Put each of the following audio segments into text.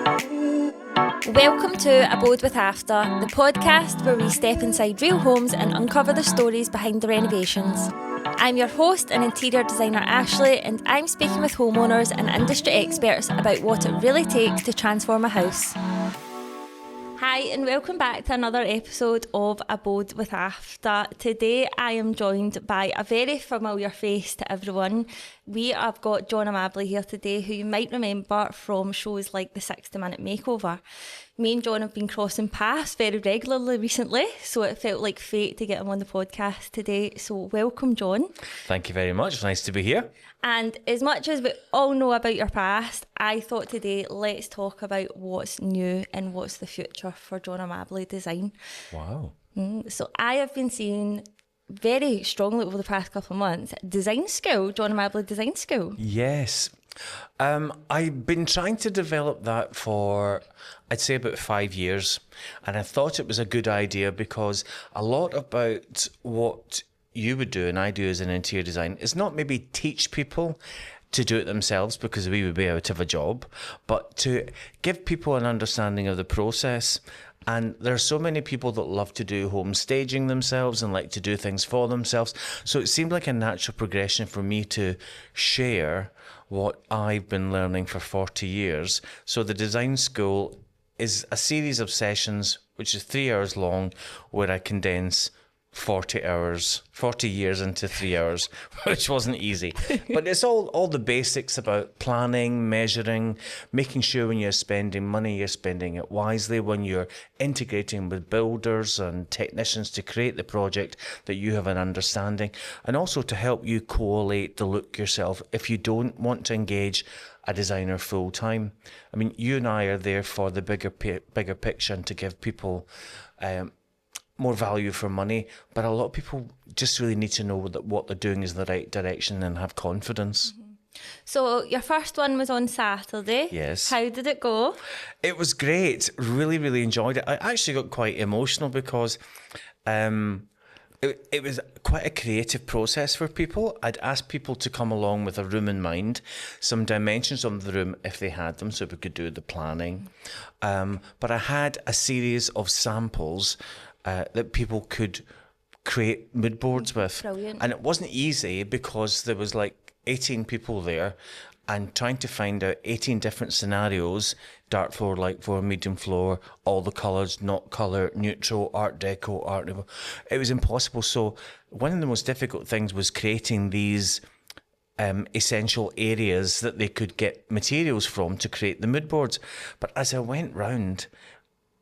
Welcome to Abode with After, the podcast where we step inside real homes and uncover the stories behind the renovations. I'm your host and interior designer Ashley, and I'm speaking with homeowners and industry experts about what it really takes to transform a house. Hi and welcome back to another episode of Abode with After. Today I am joined by a very familiar face to everyone. We have got John Amabile here today, who you might remember from shows like the 60-Minute Makeover. Me and John have been crossing paths very regularly recently, so it felt like fate to get him on the podcast today. So welcome, John. Thank you very much. Nice to be here. And as much as we all know about your past, I thought today let's talk about what's new and what's the future for John Amabile Design. Wow. So I have been seeing very strongly over the past couple of months, design school, John Amabile Design School. Yes. I've been trying to develop that for, I'd say, about 5 years. And I thought it was a good idea because a lot about what you would do and I do as an interior design is not maybe teach people to do it themselves because we would be out of a job, but to give people an understanding of the process. And there are so many people that love to do home staging themselves and like to do things for themselves. So it seemed like a natural progression for me to share what I've been learning for 40 years. So the design school is a series of sessions, which is 3 hours long, where I condense 40 years into 3 hours, which wasn't easy. But it's all the basics about planning, measuring, making sure when you're spending money, you're spending it wisely, when you're integrating with builders and technicians to create the project, that you have an understanding, and also to help you collate the look yourself if you don't want to engage a designer full time. I mean, you and I are there for the bigger picture and to give people more value for money, but a lot of people just really need to know that what they're doing is the right direction and have confidence. Mm-hmm. So your first one was on Saturday. Yes. How did it go? It was great. Really, really enjoyed it. I actually got quite emotional because it was quite a creative process for people. I'd asked people to come along with a room in mind, some dimensions of the room if they had them, so we could do the planning. But I had a series of samples that people could create mood boards with. Brilliant. And it wasn't easy because there was like 18 people there and trying to find out 18 different scenarios, dark floor, light floor, medium floor, all the colours, not colour, neutral, art deco, art nouveau. It was impossible. So one of the most difficult things was creating these essential areas that they could get materials from to create the mood boards. But as I went round,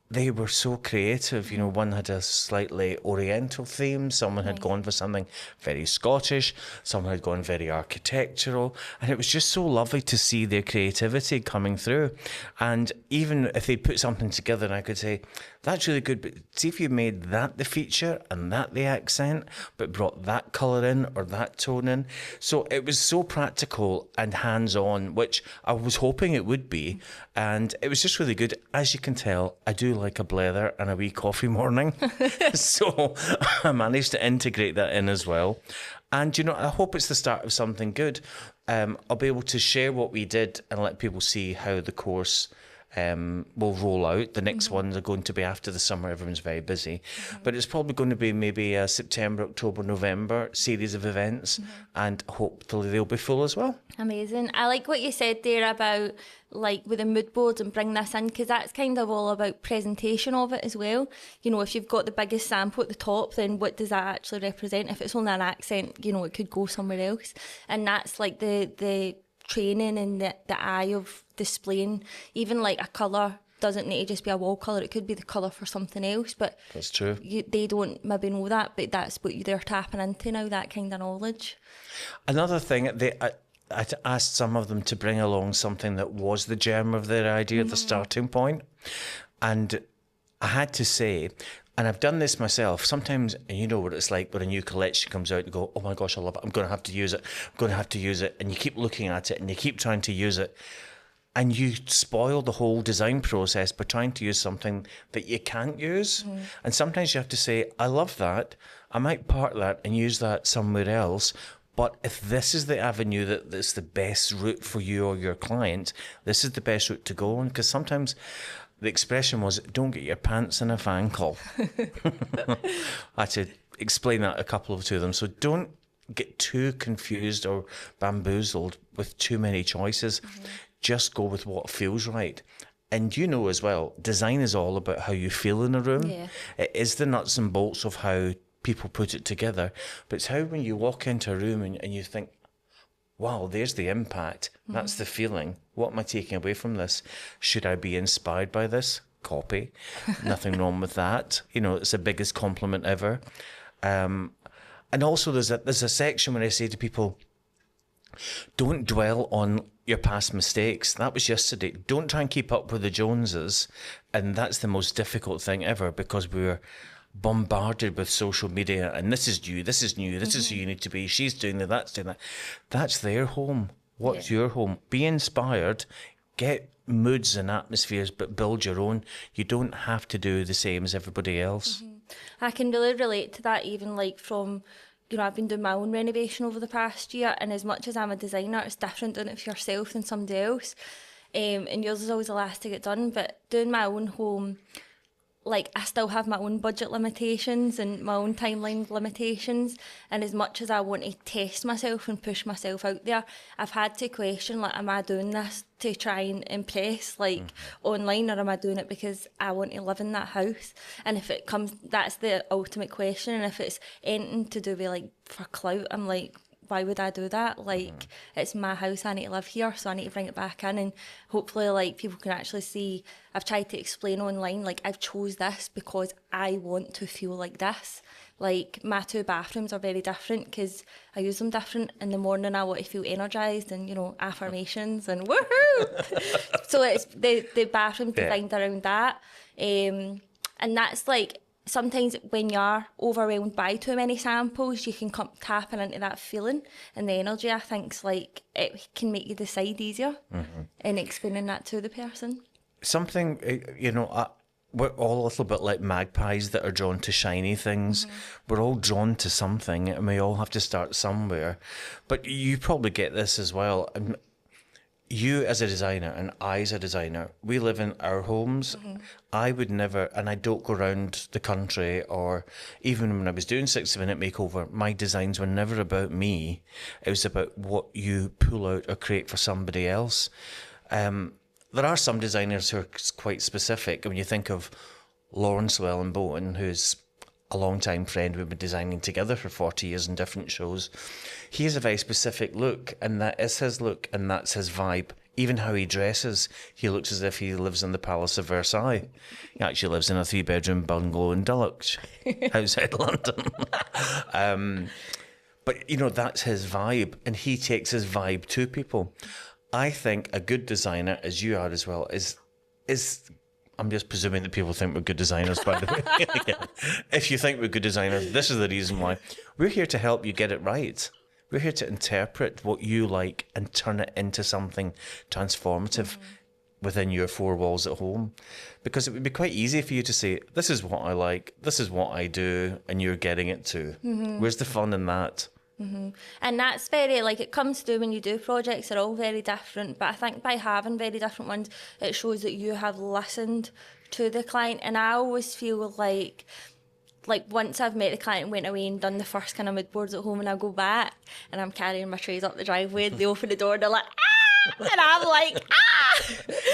they were so creative. You know, one had a slightly oriental theme, someone had gone for something very Scottish, someone had gone very architectural, and it was just so lovely to see their creativity coming through. And even if they put something together and I could say, that's really good, but see if you made that the feature and that the accent, but brought that colour in or that tone in. So it was so practical and hands-on, which I was hoping it would be. And it was just really good. As you can tell, I do like a blether and a wee coffee morning. So I managed to integrate that in as well. And, you know, I hope it's the start of something good. I'll be able to share what we did and let people see how the course will roll out. The next ones are going to be after the summer. Everyone's very busy. But it's probably going to be maybe a September, October, November series of events. And hopefully they'll be full as well. Amazing. I like what you said there about like with the mood boards and bring this in, because that's kind of all about presentation of it as well. You know, if you've got the biggest sample at the top, then what does that actually represent? If it's only an accent, you know, it could go somewhere else. And that's like the training and the eye of displaying. Even like a colour doesn't need to just be a wall colour, it could be the colour for something else, but that's true. They don't maybe know that, but that's what they're tapping into now, that kind of knowledge. Another thing, I asked some of them to bring along something that was the germ of their idea, the starting point, and I had to say, and I've done this myself, sometimes, and you know what it's like when a new collection comes out, you go, oh my gosh, I love it, I'm going to have to use it, and you keep looking at it and you keep trying to use it, and you spoil the whole design process by trying to use something that you can't use. And sometimes you have to say, I love that, I might park that and use that somewhere else, But if this is the avenue that's the best route for you or your client, this is the best route to go on. Because sometimes the expression was, don't get your pants in a fan call. I had to explain that a couple to them. So don't get too confused or bamboozled with too many choices. Just go with what feels right. And you know as well, design is all about how you feel in a room. Yeah. It is the nuts and bolts of how people put it together. But it's how when you walk into a room and you think, wow, there's the impact. That's the feeling. What am I taking away from this? Should I be inspired by this? Copy. Nothing wrong with that. You know, it's the biggest compliment ever. And also there's a section where I say to people, don't dwell on your past mistakes. That was yesterday. Don't try and keep up with the Joneses. And that's the most difficult thing ever, because we're bombarded with social media and this is you, this is new, this is who you need to be, she's doing that, that's doing that. That's their home. What's your home? Be inspired, get moods and atmospheres, but build your own. You don't have to do the same as everybody else. I can really relate to that, even like from, you know, I've been doing my own renovation over the past year, and as much as I'm a designer, it's different doing it for yourself than somebody else. And yours is always the last to get done, but doing my own home, like, I still have my own budget limitations and my own timeline limitations, and as much as I want to test myself and push myself out there, I've had to question, like, am I doing this to try and impress, like, online, or am I doing it because I want to live in that house? And if it comes, that's the ultimate question, and if it's anything to do with, like, for clout, I'm like, why would I do that? Like, it's my house, I need to live here, so I need to bring it back in, and hopefully, like, people can actually see. I've tried to explain online, like, I've chose this because I want to feel like this. Like, my 2 bathrooms are very different because I use them different. In the morning, I want to feel energised and, you know, affirmations and woohoo! So it's the bathroom designed around that. And that's, like, sometimes when you're overwhelmed by too many samples, you can come tapping into that feeling and the energy. I think's like, it can make you decide easier in explaining that to the person. Something, you know, we're all a little bit like magpies that are drawn to shiny things. We're all drawn to something, and we all have to start somewhere. But you probably get this as well. You as a designer and I as a designer, we live in our homes. I would never, and I don't go around the country, or even when I was doing 60-minute makeover, my designs were never about me. It was about what you pull out or create for somebody else. There are some designers who are quite specific. When you think of Lawrence Wellenbowen, who's a long-time friend, we've been designing together for 40 years in different shows. He has a very specific look, and that is his look, and that's his vibe. Even how he dresses, he looks as if he lives in the Palace of Versailles. He actually lives in a 3-bedroom bungalow in Dulwich, outside London. But, you know, that's his vibe, and he takes his vibe to people. I think a good designer, as you are as well, is I'm just presuming that people think we're good designers, by the way. If you think we're good designers, this is the reason why. We're here to help you get it right. We're here to interpret what you like and turn it into something transformative within your 4 walls at home. Because it would be quite easy for you to say, this is what I like, this is what I do, and you're getting it too. Where's the fun in that? And that's very, like, it comes through when you do projects, they're all very different, but I think by having very different ones, it shows that you have listened to the client. And I always feel like once I've met the client and went away and done the first kind of mood boards at home, and I go back and I'm carrying my trays up the driveway, and they open the door and they're like, ah! And I'm like, ah!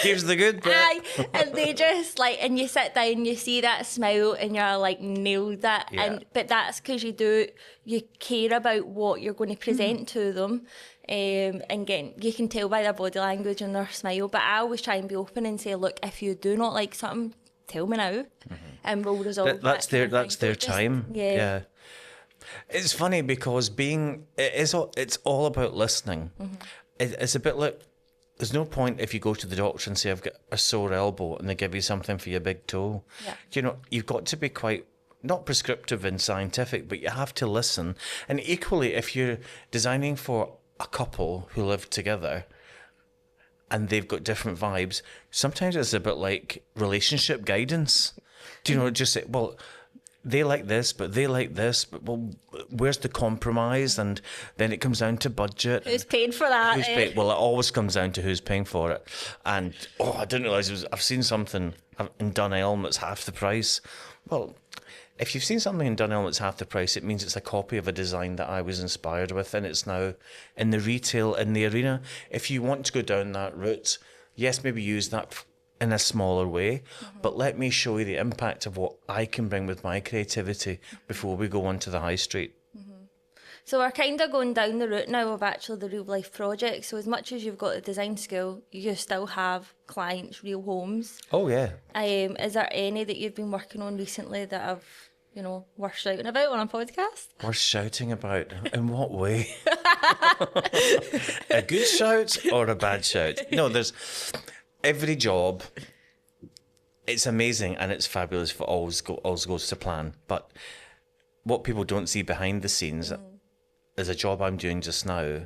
Here's the good bit. Aye. And they just, like, and you sit down, you see that smile, and you're like, nailed that. Yeah. But that's because you care about what you're going to present to them. And again, you can tell by their body language and their smile. But I always try and be open and say, look, if you do not like something, tell me now, and we'll resolve That's that. their time. Yeah. It's funny because it's all about listening. It's a bit like, there's no point if you go to the doctor and say, I've got a sore elbow, and they give you something for your big toe. Yeah. You know, you've got to be quite, not prescriptive and scientific, but you have to listen. And equally, if you're designing for a couple who live together and they've got different vibes, sometimes it's a bit like relationship guidance. Do you know, just say, well, they like this, but they like this. But well, where's the compromise? And then it comes down to budget. Who's paying for that? Who's pay? Well, it always comes down to who's paying for it. And I didn't realise I've seen something in Dunelm that's half the price. Well, if you've seen something in Dunelm that's half the price, it means it's a copy of a design that I was inspired with, and it's now in the retail, in the arena. If you want to go down that route, yes, maybe use that in a smaller way, but let me show you the impact of what I can bring with my creativity before we go onto the high street. So we're kind of going down the route now of actually the real life project. So as much as you've got the design school, you still have clients, real homes. Oh, yeah. Is there any that you've been working on recently that have, worth shouting about on a podcast? Worth shouting about? In what way? A good shout or a bad shout? No, there's every job. It's amazing and it's fabulous for always goes to plan. But what people don't see behind the scenes is a job I'm doing just now,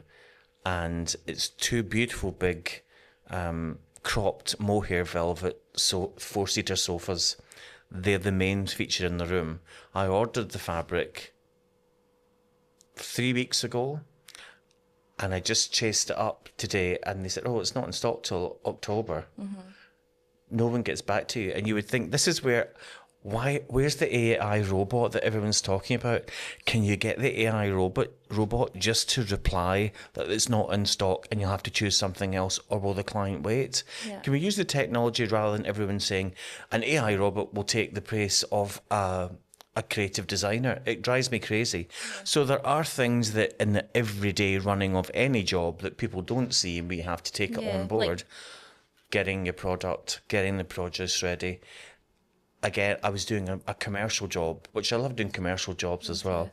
and it's two beautiful big cropped mohair velvet 4-seater sofas. They're the main feature in the room. I ordered the fabric 3 weeks ago, and I just chased it up today, and they said, oh, it's not in stock till October. No one gets back to you, and you would think this is where's the AI robot that everyone's talking about? Can you get the AI robot just to reply that it's not in stock and you'll have to choose something else, or will the client wait? Yeah. Can we use the technology rather than everyone saying an AI robot will take the place of a creative designer? It drives me crazy. Yeah. So there are things that in the everyday running of any job that people don't see, and we have to take it on board. Getting your product, getting the produce ready. Again, I was doing a commercial job, which I love doing commercial jobs as well.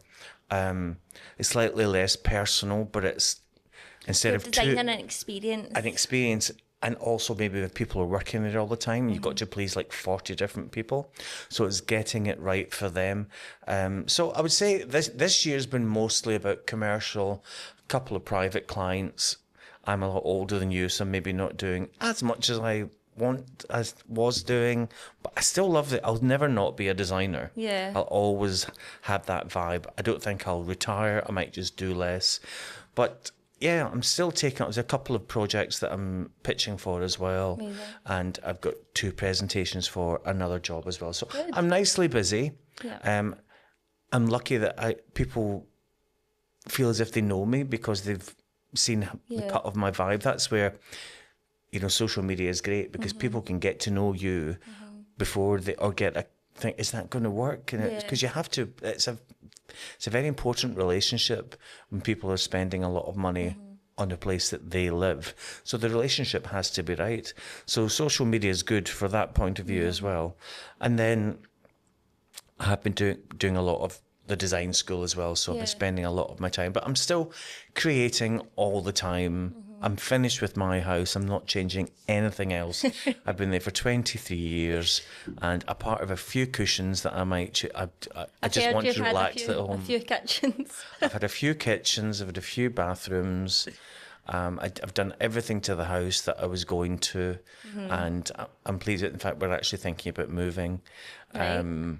It's slightly less personal, but it's instead of designing an experience. And also maybe if people are working there all the time, you've got to please like 40 different people. So it's getting it right for them. So I would say this year's been mostly about commercial, a couple of private clients. I'm a lot older than you, so I'm maybe not doing as much as I was doing, but I still love it. I'll never not be a designer. Yeah. I'll always have that vibe. I don't think I'll retire. I might just do less. But yeah, I'm still taking up. There's a couple of projects that I'm pitching for as well. Amazing. And I've got 2 presentations for another job as well. So good. I'm nicely busy. Yeah. I'm lucky that people feel as if they know me because they've seen the cut of my vibe. That's where social media is great because people can get to know you before they think, is that going to work? Because you have to. It's a very important relationship when people are spending a lot of money on a place that they live. So the relationship has to be right. So social media is good for that point of view as well. And then I have been doing a lot of the design school as well. So I've been spending a lot of my time, but I'm still creating all the time. I'm finished with my house. I'm not changing anything else. I've been there for 23 years, and a part of a few cushions that I might. I just want to relax at home. A few kitchens. I've had a few kitchens. I've had a few bathrooms. I've done everything to the house that I was going to, and I'm pleased. In fact, we're actually thinking about moving. Right.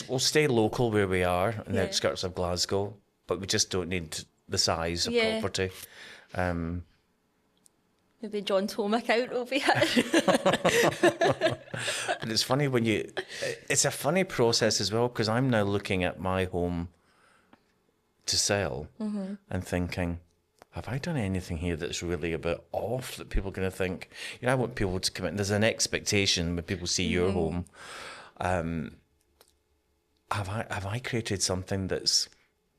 We'll stay local where we are in the outskirts of Glasgow, but we just don't need the size of property. Maybe John's home account will be it. But it's funny it's a funny process as well, because I'm now looking at my home to sell and thinking, have I done anything here that's really a bit off that people are going to think? I want people to come in. There's an expectation when people see your home. Have I created something that's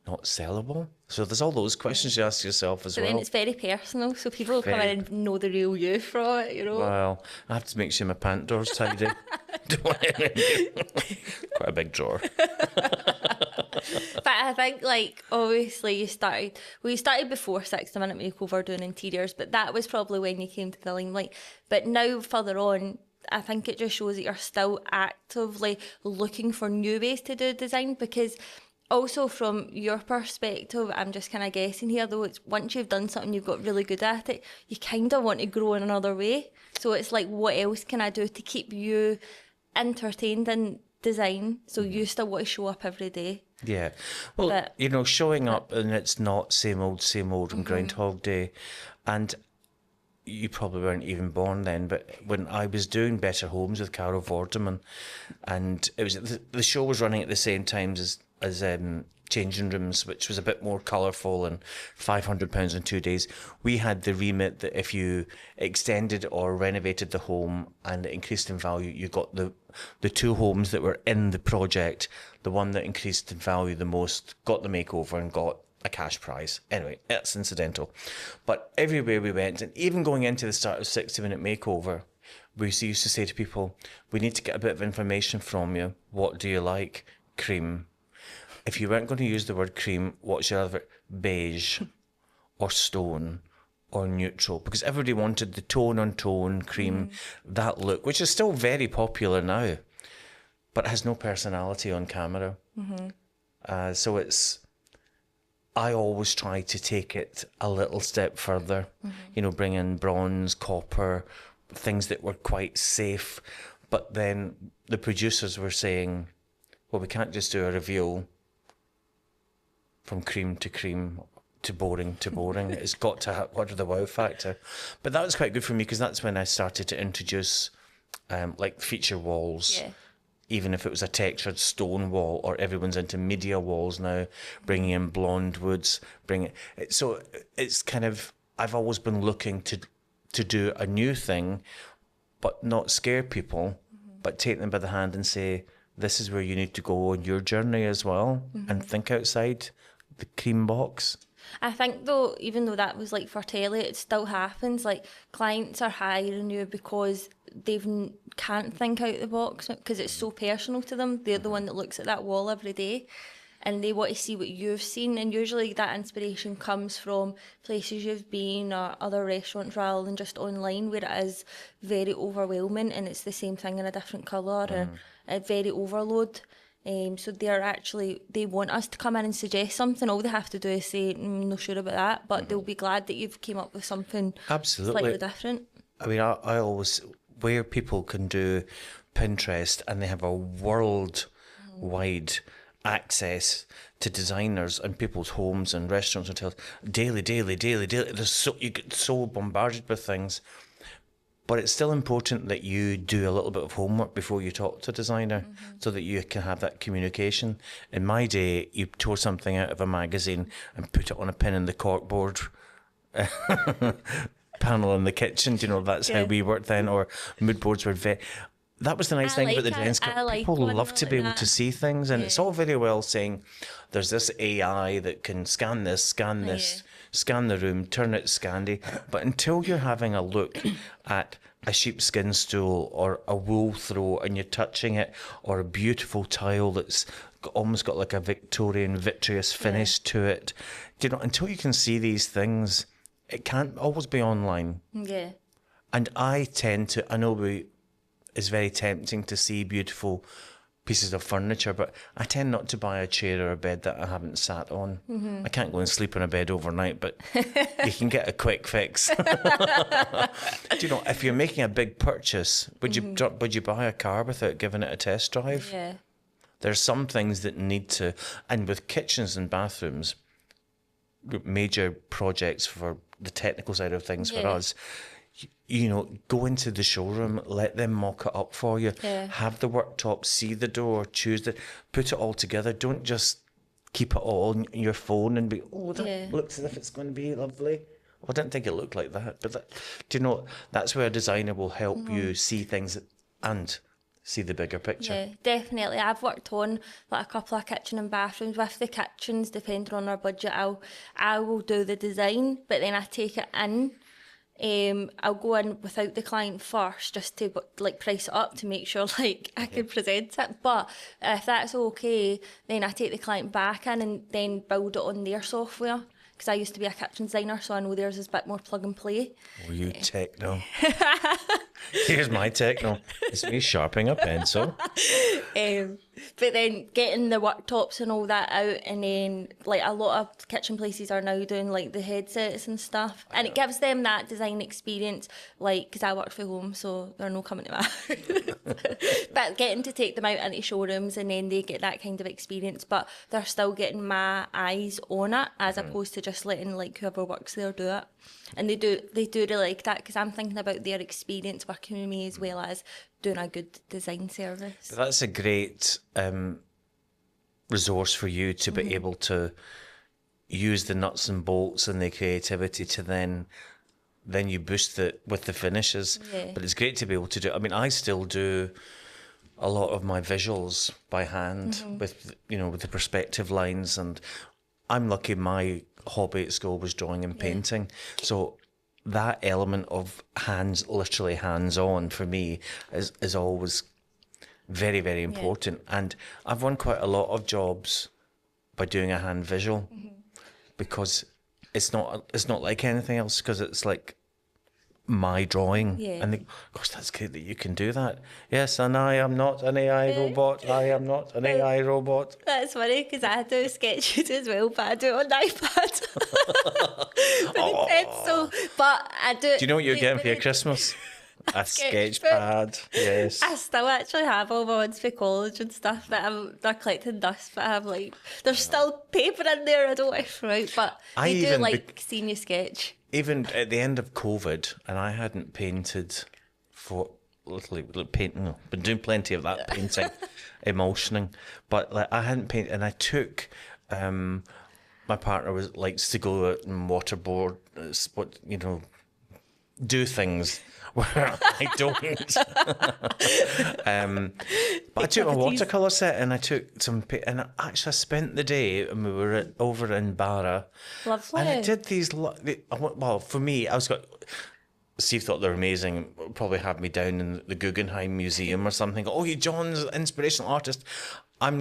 not sellable? So there's all those questions you ask yourself as well. But then it's very personal, so people will come in and know the real you from it, Well, I have to make sure my pant door's tidy. Quite a big drawer. But I think, obviously you started before 60 Minute Makeover doing interiors, but that was probably when you came to the limelight. But now, further on, I think it just shows that you're still actively looking for new ways to do design, because also from your perspective, I'm just kind of guessing here though, it's once you've done something, you've got really good at it, you kind of want to grow in another way. So it's like, what else can I do to keep you entertained and design, so you still want to show up every day. Yeah. Well, But, showing up and it's not same old and Groundhog Day. And you probably weren't even born then, but when I was doing Better Homes with Carol Vorderman, and it was the show was running at the same time as Changing Rooms, which was a bit more colourful and £500 in 2 days. We had the remit that if you extended or renovated the home and it increased in value, you got the two homes that were in the project. The one that increased in value the most got the makeover and got a cash prize. Anyway, that's incidental. But everywhere we went, and even going into the start of 60-minute makeover, we used to say to people, we need to get a bit of information from you. What do you like? Cream. If you weren't going to use the word cream, what's your other? Beige or stone or neutral? Because everybody wanted the tone-on-tone cream, that look, which is still very popular now, but it has no personality on camera. So I always try to take it a little step further, bring in bronze, copper, things that were quite safe. But then the producers were saying, well, we can't just do a reveal from cream to boring to boring. It's got to have what the wow factor. But that was quite good for me because that's when I started to introduce like feature walls. Yeah. Even if it was a textured stone wall, or everyone's into media walls now, bringing in blonde woods, so it's kind of, I've always been looking to do a new thing, but not scare people, but take them by the hand and say, this is where you need to go on your journey as well, and think outside the cream box. I think though, even though that was like for telly, it still happens. Like clients are hiring you because they can't think out the box because it's so personal to them. They're the one that looks at that wall every day and they want to see what you've seen. And usually that inspiration comes from places you've been or other restaurants rather than just online, where it is very overwhelming and it's the same thing in a different colour or a very overload. So they want us to come in and suggest something. All they have to do is say, not sure about that, but they'll be glad that you've came up with something slightly different. I mean, I always, where people can do Pinterest and they have a worldwide access to designers and people's homes and restaurants and hotels daily. You get so bombarded with things. But it's still important that you do a little bit of homework before you talk to a designer so that you can have that communication. In my day, you tore something out of a magazine and put it on a pin in the corkboard panel in the kitchen. Do you know, that's how we worked then, or mood boards were that was the nice thing about the design school. People love to be able to see things, and it's all very well saying there's this AI that can scan this, scan the room, turn it scandy. But until you're having a look at a sheepskin stool or a wool throw and you're touching it, or a beautiful tile that's almost got like a Victorian vitreous finish to it, you know, until you can see these things, it can't always be online. Yeah. And I know it's very tempting to see beautiful pieces of furniture, but I tend not to buy a chair or a bed that I haven't sat on. I can't go and sleep in a bed overnight, but you can get a quick fix. Do you know, if you're making a big purchase, would you buy a car without giving it a test drive? Yeah. There's some things that need to, and with kitchens and bathrooms, major projects for the technical side of things for us, you know, go into the showroom, let them mock it up for you, have the worktop, see the door, put it all together. Don't just keep it all on your phone and be, that looks as if it's going to be lovely. Well, I didn't think it looked like that. But do you know, that's where a designer will help you see things and see the bigger picture. Yeah, definitely. I've worked on like a couple of kitchen and bathrooms. With the kitchens, depending on our budget, I will do the design, but then I take it in. I'll go in without the client first, just to like price it up to make sure like I can present it. But if that's okay, then I take the client back in and then build it on their software. Because I used to be a kitchen designer, so I know theirs is a bit more plug and play. Oh, you techno. Here's my techno. It's me sharpening a pencil. But then getting the worktops and all that out, and then like a lot of kitchen places are now doing like the headsets and stuff, and it gives them that design experience. Like, because I work from home, so they're no coming to my house. But getting to take them out into showrooms, and then they get that kind of experience, but they're still getting my eyes on it, as opposed to just letting like whoever works there do it. And they do really like that, because I'm thinking about their experience working with me as well as doing a good design service. That's a great resource for you to be able to use the nuts and bolts and the creativity to then you boost it with the finishes. Yeah. But it's great to be able to do. I mean, I still do a lot of my visuals by hand with the perspective lines, and I'm lucky my hobby at school was drawing and painting, so that element of literally hands-on for me is always very, very important. And I've won quite a lot of jobs by doing a hand visual, because it's not like anything else, because it's like my drawing. And they, gosh, that's great that you can do that. Yes, and I am not an AI robot. I am not an AI robot. That's funny, because I do sketches as well, but I do it on the iPad. With a pencil. But I do. Do you know what you're getting for your Christmas? A sketch pad, yes. I still actually have all my ones for college and stuff that they're collecting dust, but I'm like, there's still paper in there I don't want to throw out, but I do like seeing you sketch. Even at the end of COVID, and I hadn't painted for literally painting. Been doing plenty of that painting, emotioning, but like I hadn't painted, and I took. My partner likes to go out and waterboard, do things where I don't. But I took a watercolour set, and I took some and I spent the day, and we were over in Barra. Lovely. And I did these. Well, for me, Steve thought they were amazing. Probably had me down in the Guggenheim Museum or something. Oh, you John's inspirational artist. I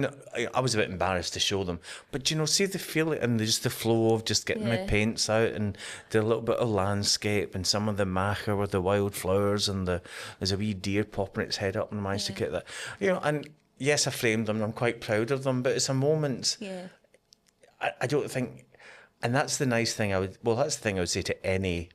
was a bit embarrassed to show them, but see the feeling and just the flow of just getting my paints out, and the little bit of landscape, and some of the macher with the wildflowers, and there's a wee deer popping its head up, and I managed to get that. And yes, I framed them, and I'm quite proud of them, but it's a moment. Yeah. I don't think, and that's the nice thing. That's the thing I would say to any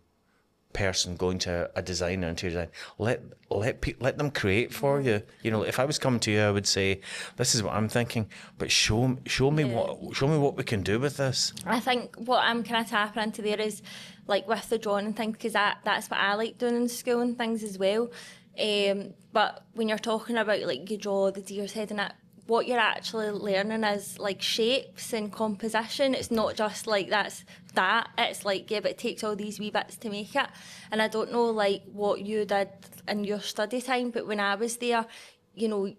person going to a designer, interior design, let them create for you. If I was coming to you, I would say, this is what I'm thinking, but show me what we can do with this. I think what I'm kind of tapping into there is like with the drawing and things, because that's what I like doing in school and things as well. But when you're talking about like you draw the deer's head and that, what you're actually learning is like shapes and composition. It's not just like that's that. It's like, but it takes all these wee bits to make it. And I don't know like what you did in your study time, but when I was there, you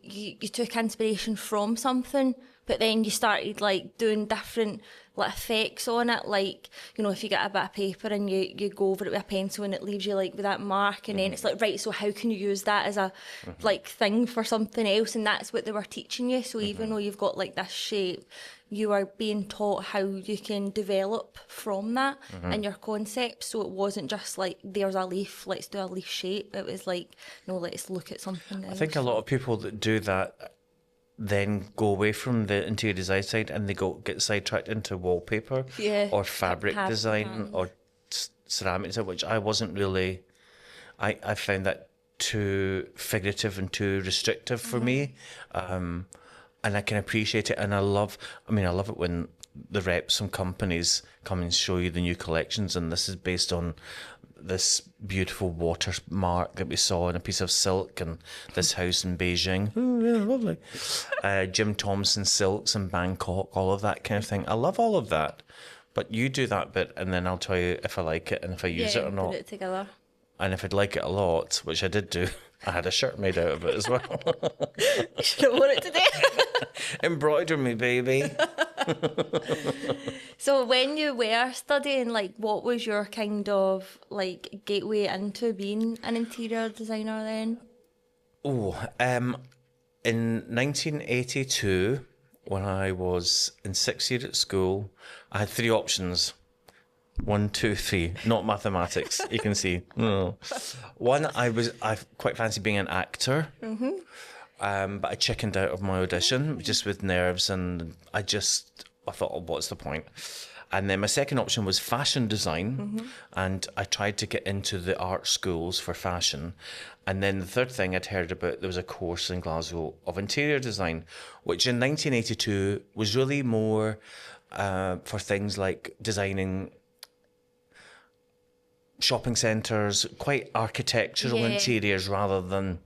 took inspiration from something, but then you started like doing different like effects on it, like if you get a bit of paper and you go over it with a pencil and it leaves you like with that mark, and then it's like, right, so how can you use that as a like thing for something else? And that's what they were teaching you. So even though you've got like this shape, you are being taught how you can develop from that in your concept. So it wasn't just like, there's a leaf, let's do a leaf shape. It was like, no, let's look at something else. I think a lot of people that do that then go away from the interior design side, and they get sidetracked into wallpaper or fabric design or ceramics, which I wasn't really. I found that too figurative and too restrictive for me, and I can appreciate it, and I love it when the reps from companies come and show you the new collections, and this is based on this beautiful watermark that we saw in a piece of silk, and this house in Beijing. Oh, yeah, lovely. Jim Thompson silks in Bangkok, all of that kind of thing. I love all of that. But you do that bit, and then I'll tell you if I like it and if I use it or not. Put it together. And if I'd like it a lot, which I did do, I had a shirt made out of it as well. You should have worn it today. Embroider me, baby. So when you were studying, like, what was your kind of like gateway into being an interior designer then? In 1982, when I was in 6th year at school, I had 3 options. 1, 2, 3. Not mathematics, you can see. No. One, I quite fancy being an actor. But I chickened out of my audition just with nerves, and I thought, oh, what's the point? And then my second option was fashion design, and I tried to get into the art schools for fashion. And then the third thing I'd heard about, there was a course in Glasgow of interior design, which in 1982 was really more for things like designing shopping centres, quite architectural interiors rather than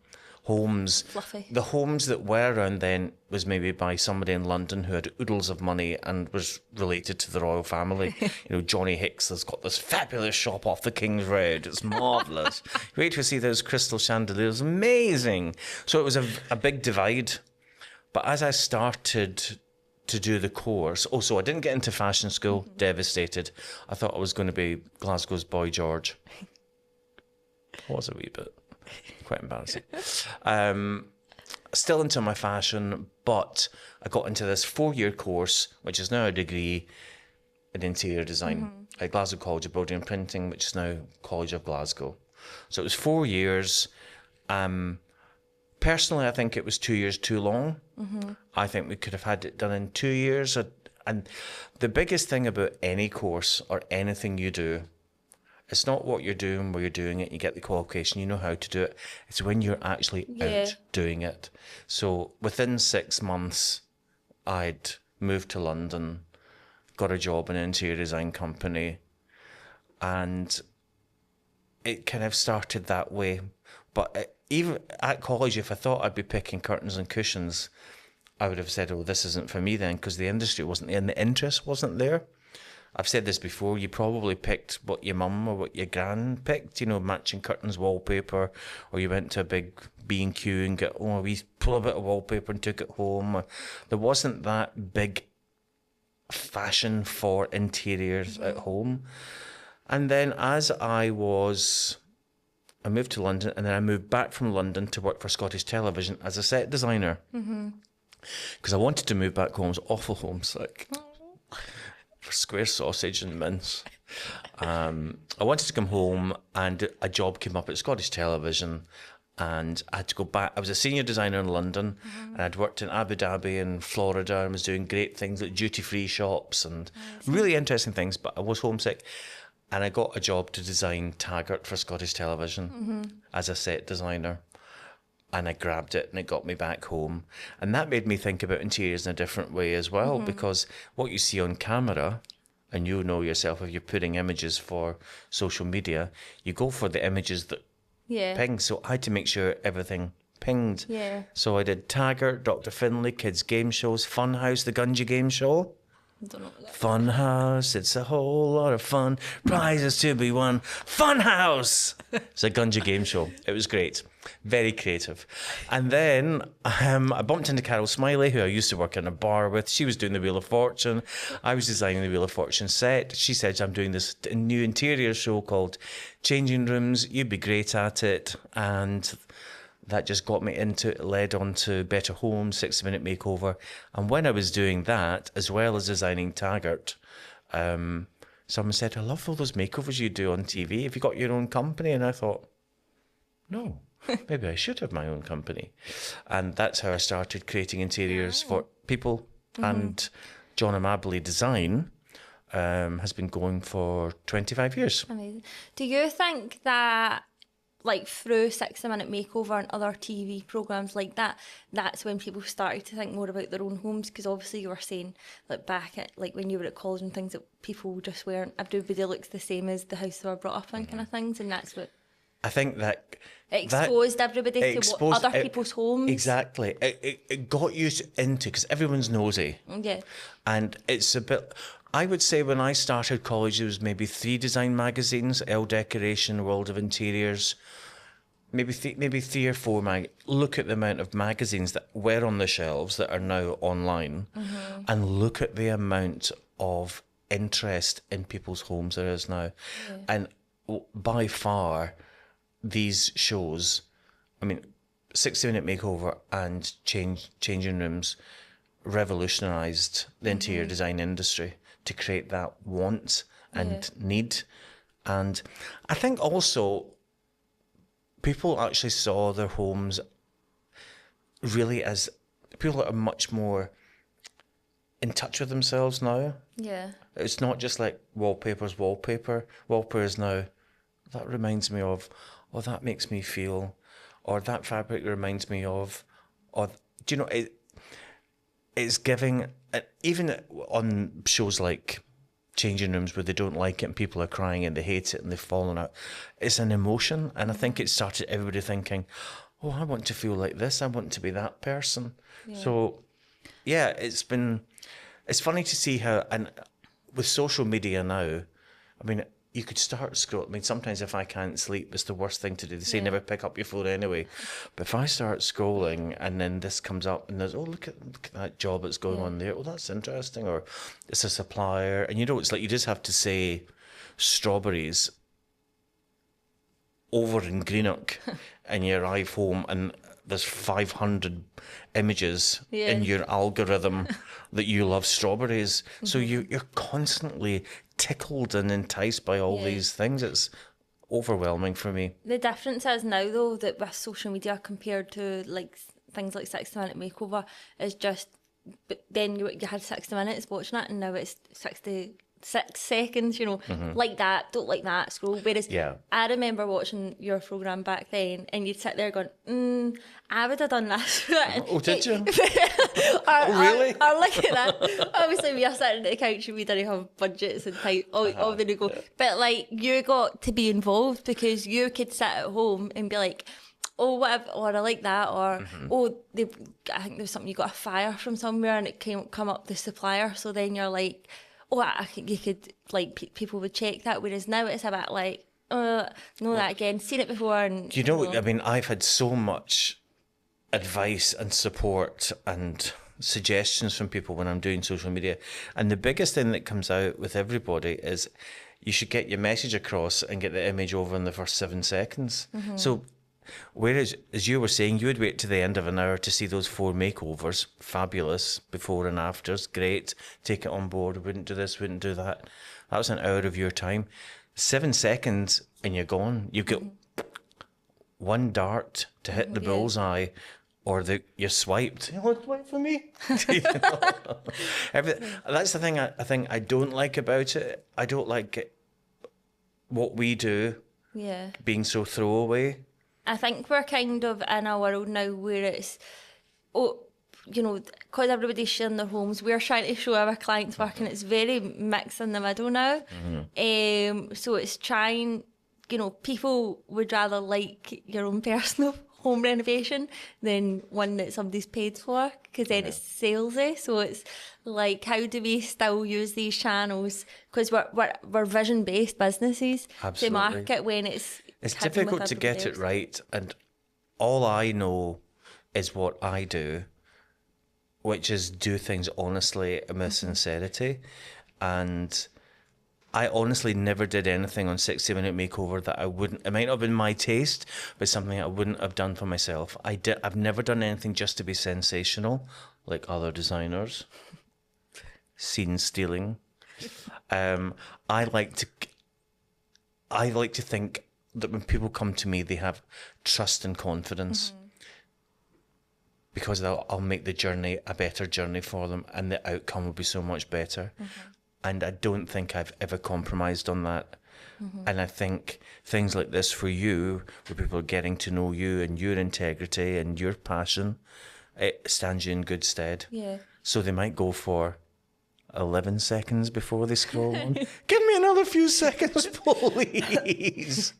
homes. Fluffy. The homes that were around then was maybe by somebody in London who had oodles of money and was related to the royal family. Johnny Hicks has got this fabulous shop off the King's Road. It's marvellous. Wait to see those crystal chandeliers. Amazing. So it was a big divide. But as I started to do the course, so I didn't get into fashion school, devastated. I thought I was going to be Glasgow's Boy George. Was a wee bit. Quite embarrassing. Still into my fashion, but I got into this 4-year course, which is now a degree in interior design at Glasgow College of Building and Printing, which is now College of Glasgow. So it was 4 years. Personally, I think it was 2 years too long. I think we could have had it done in 2 years. And the biggest thing about any course or anything you do, it's not what you're doing, where you're doing it, you get the qualification, you know how to do it. It's when you're actually out doing it. So within 6 months, I'd moved to London, got a job in an interior design company, and it kind of started that way. But even at college, if I thought I'd be picking curtains and cushions, I would have said, oh, this isn't for me then, because the industry wasn't there and the interest wasn't there. I've said this before, you probably picked what your mum or what your gran picked, matching curtains, wallpaper, or you went to a big B&Q and got, we pull a bit of wallpaper and took it home. There wasn't that big fashion for interiors at home. And then as I moved to London, and then I moved back from London to work for Scottish Television as a set designer. Because I wanted to move back home. I was awful homesick. For square sausage and mince. I wanted to come home, and a job came up at Scottish Television, and I had to go back. I was a senior designer in London, and I'd worked in Abu Dhabi and Florida, and was doing great things like duty-free shops and really interesting things, but I was homesick. And I got a job to design Taggart for Scottish Television as a set designer. And I grabbed it, and it got me back home. And that made me think about interiors in a different way as well, because what you see on camera, and you know yourself if you're putting images for social media, you go for the images that ping. So I had to make sure everything pinged. So I did Taggart, Dr. Finlay, kids' game shows, Funhouse, the Gunja game show. Don't know what that Funhouse, it's a whole lot of fun. Prizes to be won. Funhouse! It's a Gunja game show. It was great. Very creative. And then I bumped into Carol Smiley, who I used to work in a bar with. She was doing the Wheel of Fortune. I was designing the Wheel of Fortune set. She said, I'm doing this new interior show called Changing Rooms. You'd be great at it. And that just got me led on to Better Homes, 60-minute makeover. And when I was doing that, as well as designing Taggart, someone said, I love all those makeovers you do on TV. Have you got your own company? And I thought, no, maybe I should have my own company. And that's how I started creating interiors for people. And John Amabile Design has been going for 25 years. Amazing. Do you think that, like, through 60-minute makeover and other TV programmes like that, that's when people started to think more about their own homes? Because obviously you were saying, like, back at, like, when you were at college and things, that people just weren't, everybody looks the same as the house they were brought up in, kind of things, and that's what I think that exposed everybody to what other people's homes. Exactly. It got you into, because everyone's nosy. Yeah. And it's a bit, I would say when I started college, there was maybe 3 design magazines, Elle Decoration, World of Interiors, maybe 3 or 4 Look at the amount of magazines that were on the shelves that are now online, and look at the amount of interest in people's homes there is now. Yeah. And by far, these shows, 60-minute makeover and changing rooms revolutionised the interior design industry to create that want and need. And I think also people actually saw their homes really is, people are much more in touch with themselves now. Yeah. It's not just like wallpaper's wallpaper. Wallpaper is now, that reminds me of, or that makes me feel, or that fabric reminds me of, or, do you know, it's giving, even on shows like Changing Rooms where they don't like it and people are crying and they hate it and they've fallen out, it's an emotion. And I think it started everybody thinking, oh, I want to feel like this. I want to be that person. Yeah. So, yeah, it's funny to see how, and with social media now, I mean, you could start scrolling. I mean, sometimes if I can't sleep, it's the worst thing to do. They say never pick up your phone anyway. But if I start scrolling and then this comes up and there's, oh, look at that job that's going on there. Oh, that's interesting. Or it's a supplier. And it's like you just have to say strawberries over in Greenock and you arrive home and there's 500 images in your algorithm that you love strawberries. So you're constantly tickled and enticed by all these things. It's overwhelming for me. The difference is now, though, that with social media compared to like things like 60-minute makeover, is just, but then you had 60 minutes watching it and now it's 66 seconds, like that, don't like that, scroll. Whereas I remember watching your programme back then and you'd sit there going, I would have done this. Oh, did you? Really? Or look at that. Obviously, we are sitting at the couch and we didn't have budgets and time. Oh, there you go. But like, you got to be involved because you could sit at home and be like, oh, whatever, or I like that, or I think there's something, you got a fire from somewhere and it come up the supplier. So then you're like, oh, I think you could, like, people would check that. Whereas now it's a bit like, know that again, seen it before. And I mean, I've had so much advice and support and suggestions from people when I'm doing social media. And the biggest thing that comes out with everybody is you should get your message across and get the image over in the first 7 seconds. So whereas, as you were saying, you would wait to the end of an hour to see those 4 makeovers, fabulous, before and afters, great, take it on board, wouldn't do this, wouldn't do that. That was an hour of your time. 7 seconds and you're gone. You've got one dart to hit the bullseye, or you're swiped. Swipe for me. That's the thing I think I don't like about it. I don't like it, what we do being so throwaway. I think we're kind of in a world now where it's, because everybody's sharing their homes, we're trying to show our clients work and it's very mixed in the middle now. So it's trying, people would rather like your own personal home renovation than one that somebody's paid for, because then it's salesy. So it's like, how do we still use these channels? Because we're vision-based businesses to market when it's difficult to get it right, and all I know is what I do, which is do things honestly and with sincerity. And I honestly never did anything on 60-minute makeover that I wouldn't. It might not have been my taste, but something I wouldn't have done for myself. I've never done anything just to be sensational, like other designers. Scene stealing. I like to think that when people come to me, they have trust and confidence, because I'll make the journey a better journey for them, and the outcome will be so much better. And I don't think I've ever compromised on that. And I think things like this for you, where people are getting to know you and your integrity and your passion, it stands you in good stead. So they might go for 11 seconds before they scroll on. Give me another few seconds, please.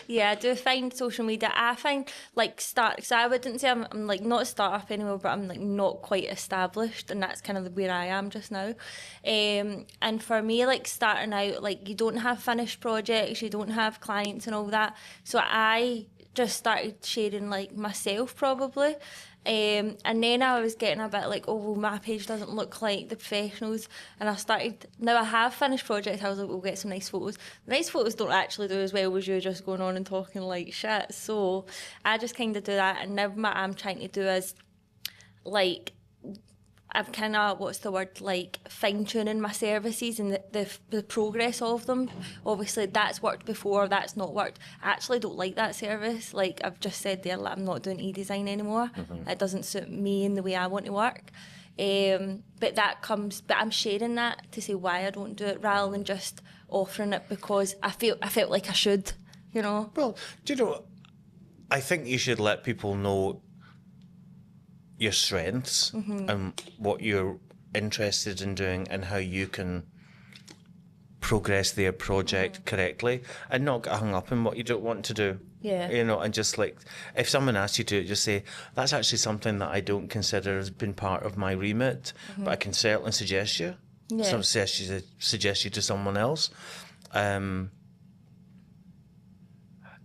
I do find social media, I find like so I wouldn't say I'm like not a startup anymore, but I'm like not quite established, and that's kind of where I am just now. And for me, like starting out, like you don't have finished projects, you don't have clients and all that. So I just started sharing like myself probably. And then I was getting a bit like, oh, well, my page doesn't look like the professionals. And now I have finished projects, I was like, we'll get some nice photos. The nice photos don't actually do as well as you just going on and talking like shit. So I just kind of do that. And now what I'm trying to do is, like, I'm kind of, like fine-tuning my services and the progress of them. Obviously, that's worked before, that's not worked. I actually don't like that service. Like I've just said there, like, I'm not doing e-design anymore. It doesn't suit me in the way I want to work. But I'm sharing that to say why I don't do it rather than just offering it because I felt like I should, you know. Well, do you know, I think you should let people know your strengths and what you're interested in doing and how you can progress their project correctly and not get hung up in what you don't want to do. Yeah. You know, and just like, if someone asks you to, just say, that's actually something that I don't consider has been part of my remit, but I can certainly suggest you. Yeah. Suggest you to someone else.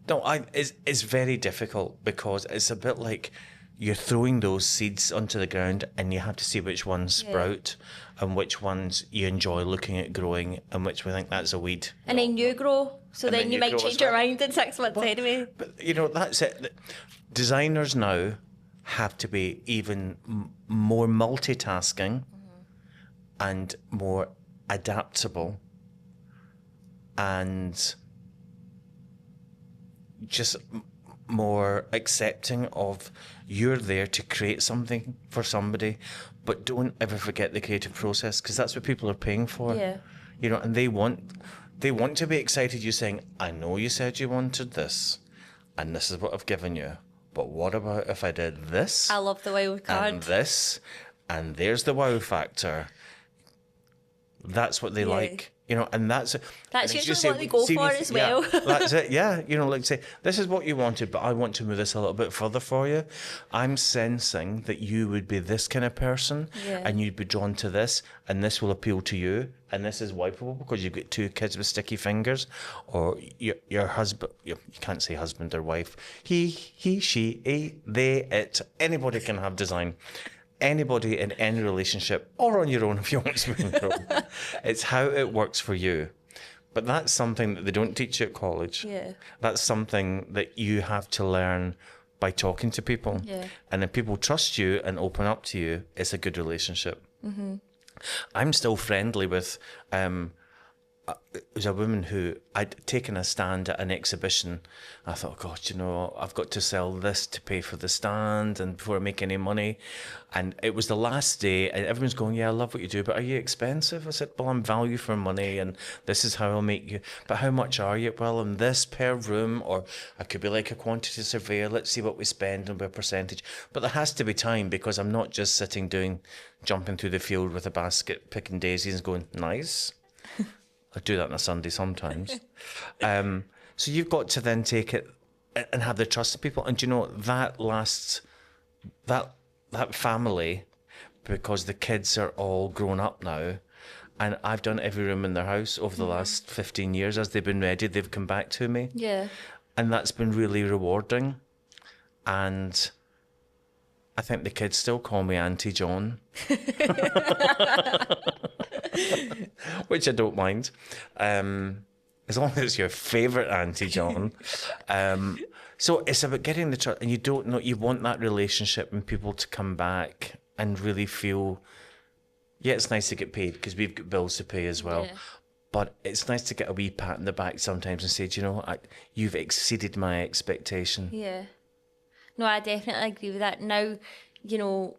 It's very difficult because it's a bit like you're throwing those seeds onto the ground and you have to see which ones sprout and which ones you enjoy looking at growing and which we think that's a weed. And then you grow, so then you might change your mind in 6 months anyway. But, you know, that's it. Designers now have to be even more multitasking and more adaptable and just more accepting of you're there to create something for somebody, but don't ever forget the creative process because that's what people are paying for. Yeah. You know, and they want to be excited. You saying, I know you said you wanted this, and this is what I've given you. But what about if I did this? I love the wild card. And this, and there's the wow factor. That's what they like. You know, and that's usually what they go for as well. That's it, yeah. You know, like say, this is what you wanted, but I want to move this a little bit further for you. I'm sensing that you would be this kind of person and you'd be drawn to this and this will appeal to you and this is wipeable because you've got 2 kids with sticky fingers or your husband, you can't say husband or wife, he, she, they, it, anybody can have design. Anybody in any relationship or on your own if you want to be on your own. It's how it works for you. But that's something that they don't teach you at college. Yeah. That's something that you have to learn by talking to people. Yeah. And if people trust you and open up to you, it's a good relationship. I'm still friendly with it was a woman who I'd taken a stand at an exhibition. I thought, God, you know, I've got to sell this to pay for the stand and before I make any money. And it was the last day and everyone's going, yeah, I love what you do, but are you expensive? I said, well, I'm value for money and this is how I'll make you. But how much are you? Well, I'm this per room, or I could be like a quantity surveyor. Let's see what we spend and a percentage. But there has to be time because I'm not just sitting jumping through the field with a basket, picking daisies and going, nice. I do that on a Sunday sometimes. So you've got to then take it and have the trust of people. And you know, that family, because the kids are all grown up now, and I've done every room in their house over the last 15 years. As they've been ready, they've come back to me. Yeah. And that's been really rewarding. And I think the kids still call me Auntie John. Which I don't mind, as long as it's your favourite Auntie John. So it's about getting the trust, and you don't know, you want that relationship and people to come back and really feel, yeah, it's nice to get paid because we've got bills to pay as well. Yeah. But it's nice to get a wee pat in the back sometimes and say, do you know, you've exceeded my expectation. Yeah. No, I definitely agree with that. Now, you know,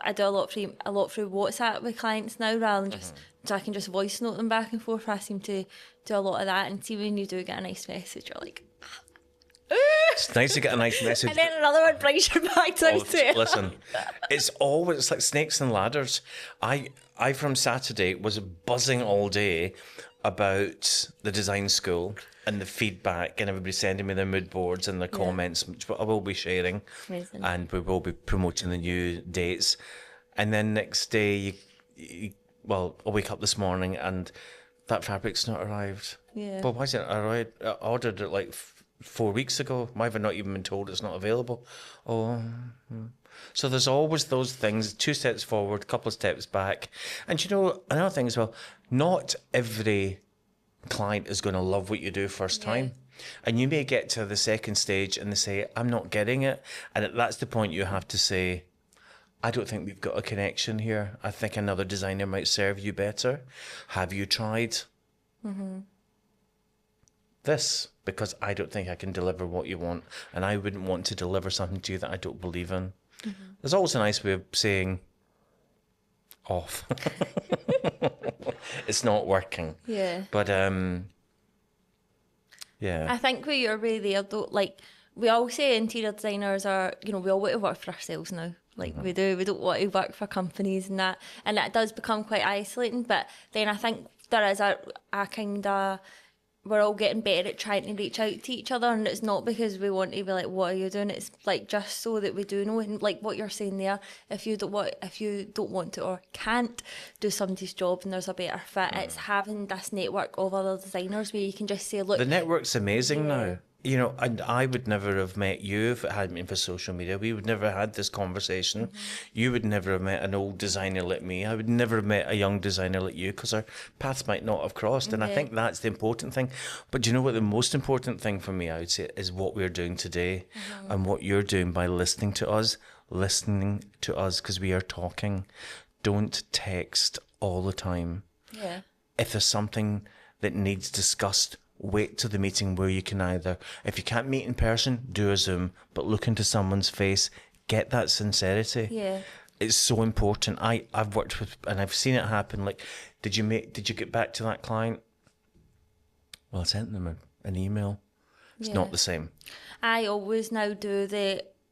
I do a lot through WhatsApp with clients now rather than just, so I can just voice note them back and forth. I seem to do a lot of that, and see when you do get a nice message, you're like, it's nice to get a nice message. And then another one brings you back down to it. Listen, it's like snakes and ladders. I from Saturday was buzzing all day about the design school and the feedback and everybody sending me their mood boards and their comments, which I will be sharing. Amazing. And we will be promoting the new dates. And then next day, I'll wake up this morning and that fabric's not arrived. Yeah. Well, why is it arrived? I ordered it like 4 weeks ago. Why have I not even been told it's not available? So there's always those things, 2 steps forward, a couple of steps back. And you know, another thing as well, not every client is going to love what you do first time. And you may get to the second stage and they say, I'm not getting it. And that's the point you have to say, I don't think we've got a connection here. I think another designer might serve you better. Have you tried this? Because I don't think I can deliver what you want, and I wouldn't want to deliver something to you that I don't believe in. There's always a nice way of saying off. It's not working. Yeah. But yeah. I think where you're really there though, like we all say interior designers are, we all want to work for ourselves now. Like we do, we don't want to work for companies and that does become quite isolating. But then I think there is a kind of, we're all getting better at trying to reach out to each other, and it's not because we want to be like, what are you doing? It's like just so that we do know, and like what you're saying there, if you don't want to or can't do somebody's job and there's a better fit, it's having this network of other designers where you can just say, look, the network's amazing now. And I would never have met you if it hadn't been for social media. We would never have had this conversation. You would never have met an old designer like me. I would never have met a young designer like you, because our paths might not have crossed. And I think that's the important thing. But do you know what the most important thing for me, I would say, is what we're doing today and what you're doing by listening to us, because we are talking. Don't text all the time. yeah, If there's something that needs discussed, wait till the meeting where you can either, if you can't meet in person, do a Zoom, but look into someone's face, get that sincerity. yeah. It's so important. I've worked with, and I've seen it happen. Like, did you get back to that client? Well, I sent them an email. It's not the same. I always now do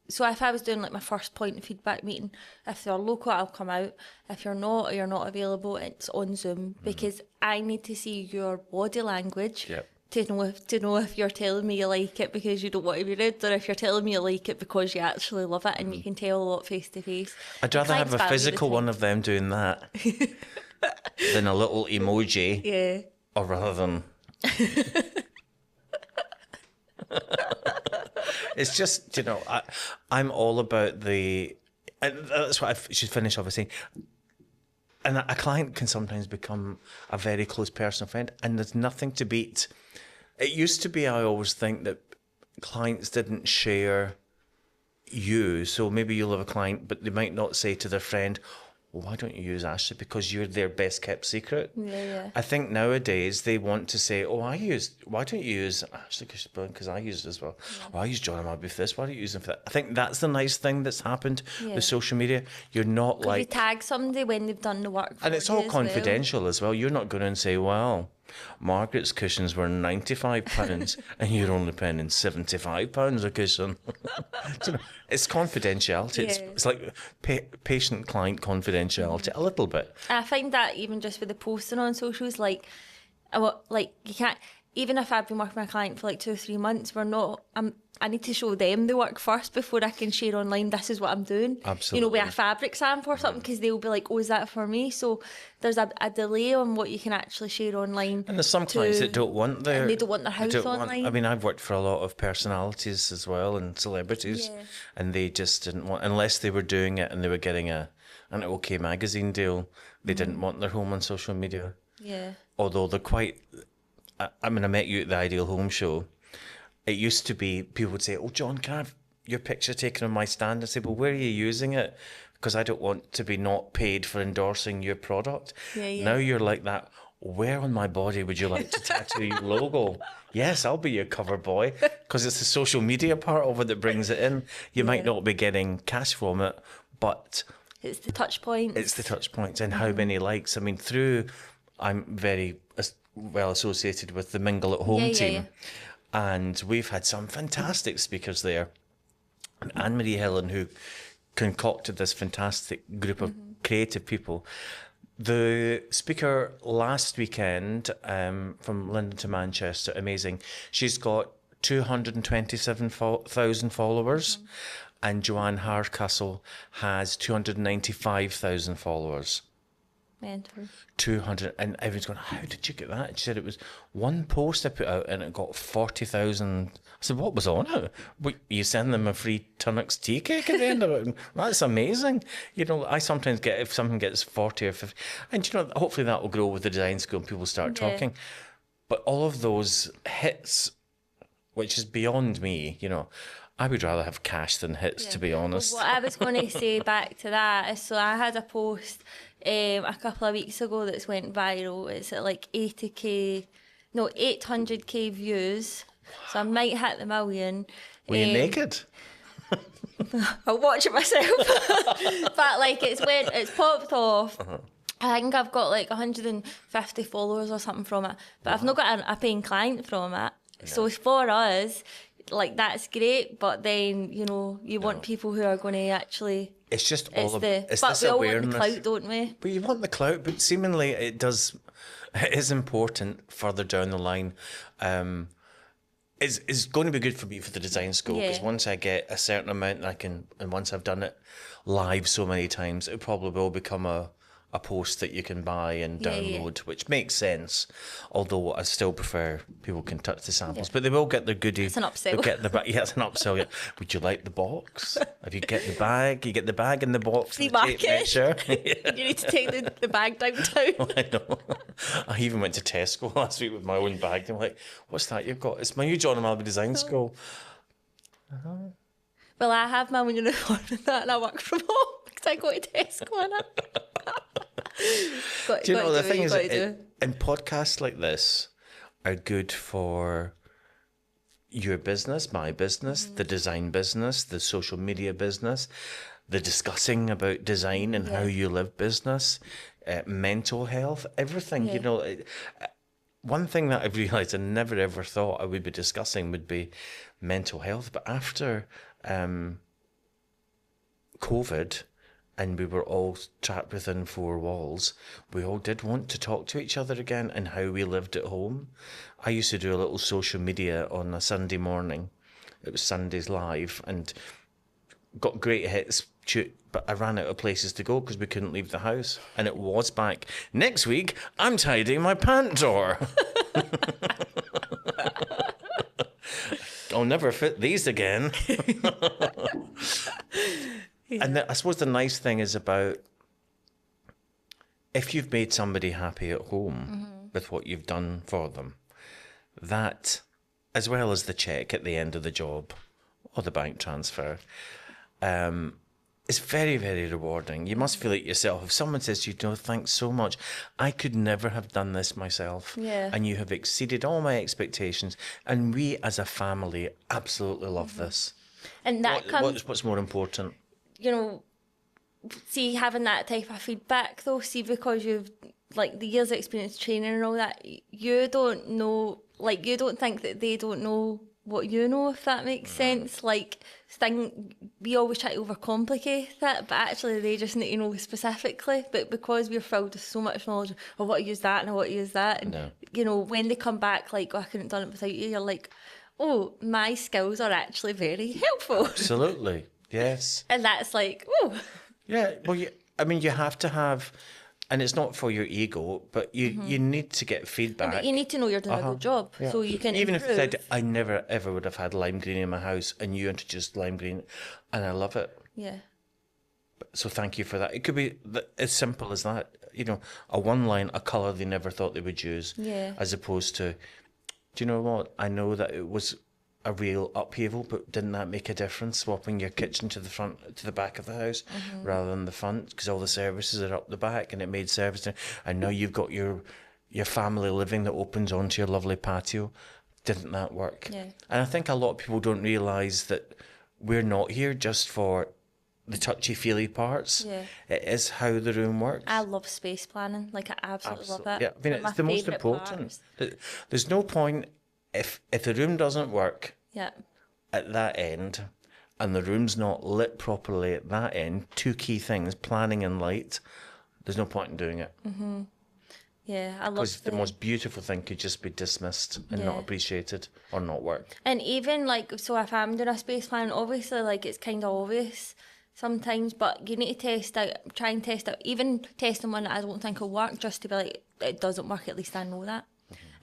so if I was doing like my first point of feedback meeting, if they're local, I'll come out. If you're not, or you're not available, it's on Zoom, because I need to see your body language. Yep. To know if you're telling me you like it because you don't want to be rude, or if you're telling me you like it because you actually love it, and you can tell a lot face to face. I'd rather have a physical one of them doing that than a little emoji. Yeah. Or rather than... It's just, I'm all about and that's what I should finish off by saying. And a client can sometimes become a very close personal friend, and there's nothing to beat. It used to be, I always think, that clients didn't share you. So maybe you'll have a client, but they might not say to their friend, well, why don't you use Ashley? Because you're their best kept secret. Yeah. I think nowadays they want to say, why don't you use Ashley? Because I use it as well. Yeah. I use John Amabile for this. Why don't you use him for that? I think that's the nice thing that's happened with social media. You're not like... you tag somebody when they've done the work for And it's all you confidential as well. You're not going and say, well, Margaret's cushions were £95 and you're only paying £75 a cushion. It's confidentiality. Yeah. It's like patient-client confidentiality, a little bit. I find that even just with the posting on socials, like you can't, even if I've been working with a client for like 2 or 3 months, I need to show them the work first before I can share online, this is what I'm doing. Absolutely. With a fabric sample or something, because they'll be like, oh, is that for me? So there's a delay on what you can actually share online. And there's some clients that don't want their... And they don't want their house online. I mean, I've worked for a lot of personalities as well and celebrities, and they just didn't want... Unless they were doing it and they were getting an OK magazine deal, they didn't want their home on social media. Yeah. Although they're quite... I met you at the Ideal Home show. It used to be, people would say, oh, John, can I have your picture taken on my stand? I say, well, where are you using it? Because I don't want to be not paid for endorsing your product. Yeah. Now you're like that. Where on my body would you like to tattoo your logo? Yes, I'll be your cover boy, because it's the social media part of it that brings it in. You might not be getting cash from it, but... It's the touch points. It's the touch points and how many likes. I mean, I'm very well associated with the Mingle at Home team. Yeah. And we've had some fantastic speakers there. And Anne-Marie Helen, who concocted this fantastic group of creative people. The speaker last weekend from London to Manchester, amazing. She's got 227,000 followers. And Joanne Hardcastle has 295,000 followers. Mental. 200, and everyone's going, how did you get that? And she said it was one post I put out and it got 40,000. I said, what was on it? You send them a free Tunnocks tea cake at the end of it? That's amazing. I sometimes get, if something gets 40 or 50, and hopefully that will grow with the design school and people start talking. But all of those hits, which is beyond me, I would rather have cash than hits, to be honest. Well, what I was going to say back to that is, so I had a post a couple of weeks ago that's went viral. It's at like 800k views. So I might hit the million. Were you naked? I'll watch it myself. But like it's popped off. I think I've got like 150 followers or something from it. But I've not got a paying client from it. Yeah. So for us, like that's great, but then you want people who are going to actually. It's just but this we all awareness. want the clout, don't we? But you want the clout, but seemingly it is important further down the line. It's going to be good for me for the design school, because once I get a certain amount, and once I've done it live so many times, it probably will become a post that you can buy and download, which makes sense. Although I still prefer people can touch the samples, but they will get their goodie. It's an upsell. They'll get it's an upsell. Yeah. Would you like the box? If you get the bag, you get the bag and the box. The tape measure. You need to take the bag downtown. I know. I even went to Tesco last week with my own bag. I'm like, what's that you've got? It's my new John Amabile Design School. Well, I have my own uniform and that, and I work from home because I go to Tesco and do you know the thing is, and podcasts like this are good for your business, my business, the design business, the social media business, the discussing about design and how you live business, mental health, everything. One thing that I've realised I never ever thought I would be discussing would be mental health, but after COVID, and we were all trapped within four walls, we all did want to talk to each other again and how we lived at home. I used to do a little social media on a Sunday morning. It was Sundays Live and got great hits, but I ran out of places to go because we couldn't leave the house. And it was back. Next week, I'm tidying my pant drawer. I'll never fit these again. And I suppose the nice thing is about if you've made somebody happy at home with what you've done for them, that, as well as the check at the end of the job or the bank transfer, is very, very rewarding. You must feel it yourself. If someone says to you, thanks so much, I could never have done this myself. Yeah. And you have exceeded all my expectations. And we as a family absolutely love this. And that comes... What's more important? See, having that type of feedback though, see, because you've like the years of experience training and all that, you don't know, like you don't think that they don't know what you know, if that makes sense. Like, we always try to overcomplicate that, but actually they just need to know specifically. But because we're filled with so much knowledge of what to use that and what to use that, and when they come back like, I couldn't have done it without you, you're like, oh, my skills are actually very helpful. Absolutely. Yes. And that's like, oh. Yeah, well, you have to have, and it's not for your ego, but you need to get feedback. But you need to know you're doing a good job, so you can even improve. If I said, I never ever would have had lime green in my house, and you introduced lime green, and I love it. Yeah. So thank you for that. It could be as simple as that, a one line, a colour they never thought they would use, as opposed to, do you know what? I know that it was a real upheaval, but didn't that make a difference, swapping your kitchen to the back of the house rather than the front, because all the services are up the back, and it made service, and now you've got your family living that opens onto your lovely patio. Didn't that work? Yeah. And I think a lot of people don't realise that we're not here just for the touchy-feely parts. Yeah. It is how the room works. I love space planning. Like, I absolutely love it. Yeah, I mean, it's the most important. There's no point if the room doesn't work at that end, and the room's not lit properly at that end, two key things, planning and light, there's no point in doing it. Yeah, I love it. Because the most beautiful thing could just be dismissed and not appreciated or not work. And even, like, so if I'm doing a space plan, obviously, like, it's kind of obvious sometimes, but you need to try and test out, even testing one that I don't think will work, just to be like, it doesn't work, at least I know that.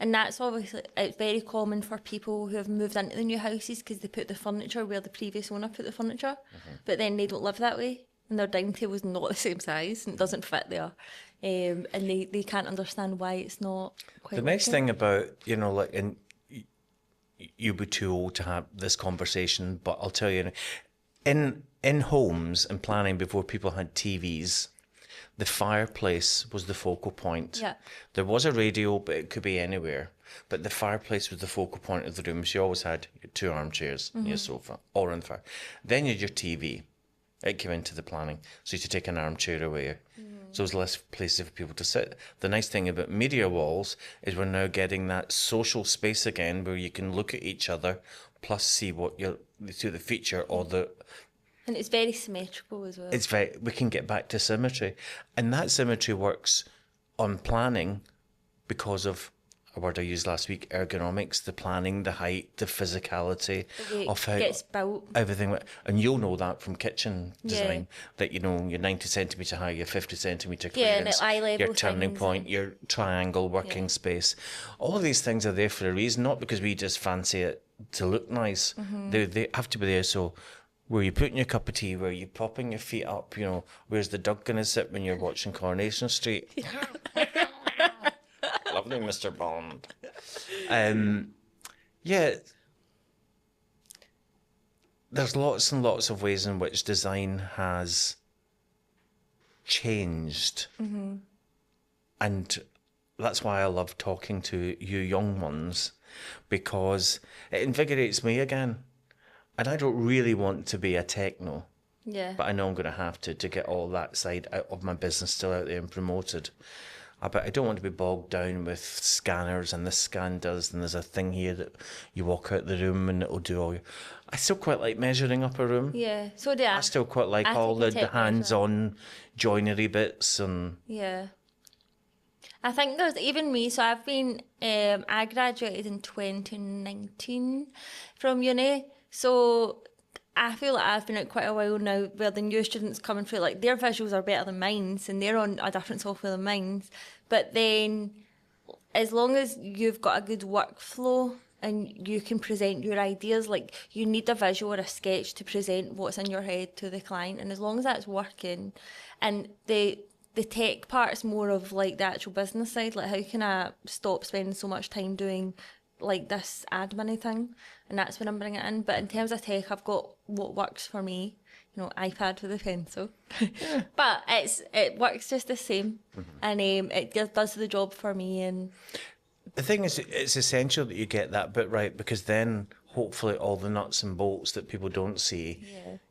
And that's obviously, it's very common for people who have moved into the new houses because they put the furniture where the previous owner put the furniture, but then they don't live that way, and their dining table is not the same size and it doesn't fit there, and they can't understand why it's not quite the nice thing about, you'll be too old to have this conversation, but I'll tell you, in homes and planning before people had TVs, the fireplace was the focal point. Yeah. There was a radio, but it could be anywhere. But the fireplace was the focal point of the room. So you always had your 2 armchairs and your sofa, all on fire. Then you had your TV. It came into the planning. So you had to take an armchair away. So there was less places for people to sit. The nice thing about media walls is we're now getting that social space again where you can look at each other plus see what you're to the feature or the... And it's very symmetrical as well. We can get back to symmetry. And that symmetry works on planning because of a word I used last week, ergonomics, the planning, the height, the physicality The way of it how gets built. everything. And you'll know that from kitchen design, that, you know, you're 90 centimetre high, you're 50 centimetre clearance, and eye level your turning things point, your triangle working space. All of these things are there for a reason, not because we just fancy it to look nice. They have to be there. So where you putting your cup of tea, where you propping your feet up, you know, where's the dog going to sit when you're watching Coronation Street? Lovely, Mr. Bond. Yeah, there's lots and lots of ways in which design has changed. And that's why I love talking to you young ones, because it invigorates me again. And I don't really want to be a techno, but I know I'm going to have to get all that side out of my business still out there and promoted. But I don't want to be bogged down with scanners and this scan does, and there's a thing here that you walk out the room and it'll do all your... I still quite like measuring up a room. Yeah, so do I. I still quite like all the hands-on joinery bits and... Yeah. I think there's even me, so I've been, I graduated in 2019 from uni, so I feel like I've been out quite a while now where the new students coming through, like their visuals are better than mine and they're on a different software than mine. But then as long as you've got a good workflow and you can present your ideas, like you need a visual or a sketch to present what's in your head to the client. And as long as that's working, and the tech part's more of like the actual business side, like how can I stop spending so much time doing like this admin thing, and that's when I'm bringing it in. But in terms of tech, I've got what works for me, you know, iPad with a pencil. But it works just the same, and it does the job for me. And the thing is, it's essential that you get that bit right, because then hopefully all the nuts and bolts that people don't see,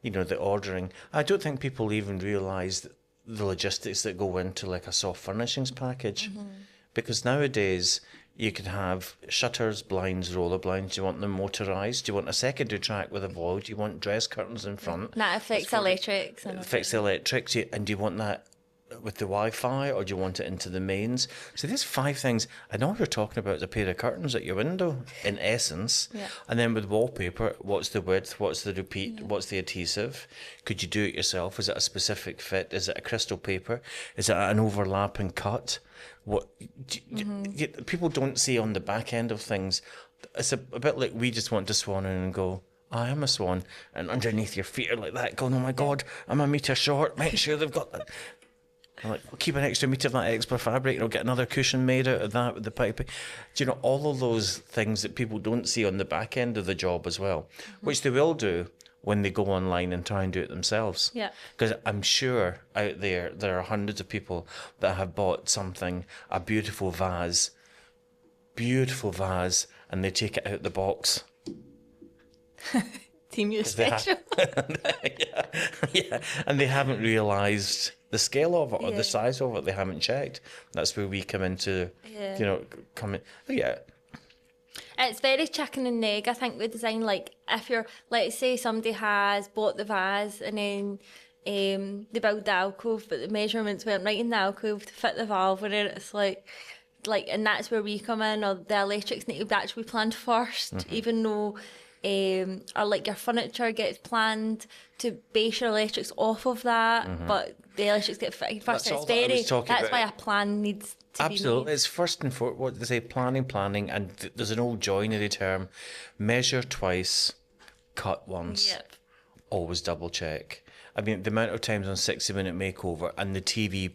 you know, the ordering. I don't think people even realise the logistics that go into like a soft furnishings package, because nowadays you can have shutters, blinds, roller blinds. Do you want them motorised? Do you want a secondary track with a void? Do you want dress curtains in front? that affects electrics. Affects the electrics. And do you want that with the Wi-Fi, or do you want it into the mains? So there's 5 things. And all you're talking about is a pair of curtains at your window, in essence. And then with wallpaper, what's the width? What's the repeat? What's the adhesive? Could you do it yourself? Is it a specific fit? Is it a crystal paper? Is it an overlapping cut? What people don't see on the back end of things. It's a bit like we just want to swan in and go, I am a swan, and underneath your feet are like that, going, oh my God, I'm a metre short, make sure they've got that. I'm like, keep an extra metre of that extra fabric, and I'll get another cushion made out of that with the piping. Do you know, all of those things that people don't see on the back end of the job as well, which they will do when they go online and try and do it themselves. Because I'm sure out there are hundreds of people that have bought something, a beautiful vase, and they take it out the box. Team you special. And they haven't realised the scale of it or the size of it. They haven't checked. That's where we come into, you know, It's very chicken and egg, I think, with design. Like, if you're, let's say somebody has bought the vase and then they build the alcove, but the measurements weren't right in the alcove to fit the valve in it. It's like, and that's where we come in, or the electrics need to be actually planned first, even though, or like your furniture gets planned to base your electrics off of that, but the electrics get fitted first. That's why a plan needs to absolutely be made. It's first and foremost what they say, planning, and there's an old joinery term: measure twice, cut once, always double check. I mean, the amount of times on 60 Minute Makeover and the TV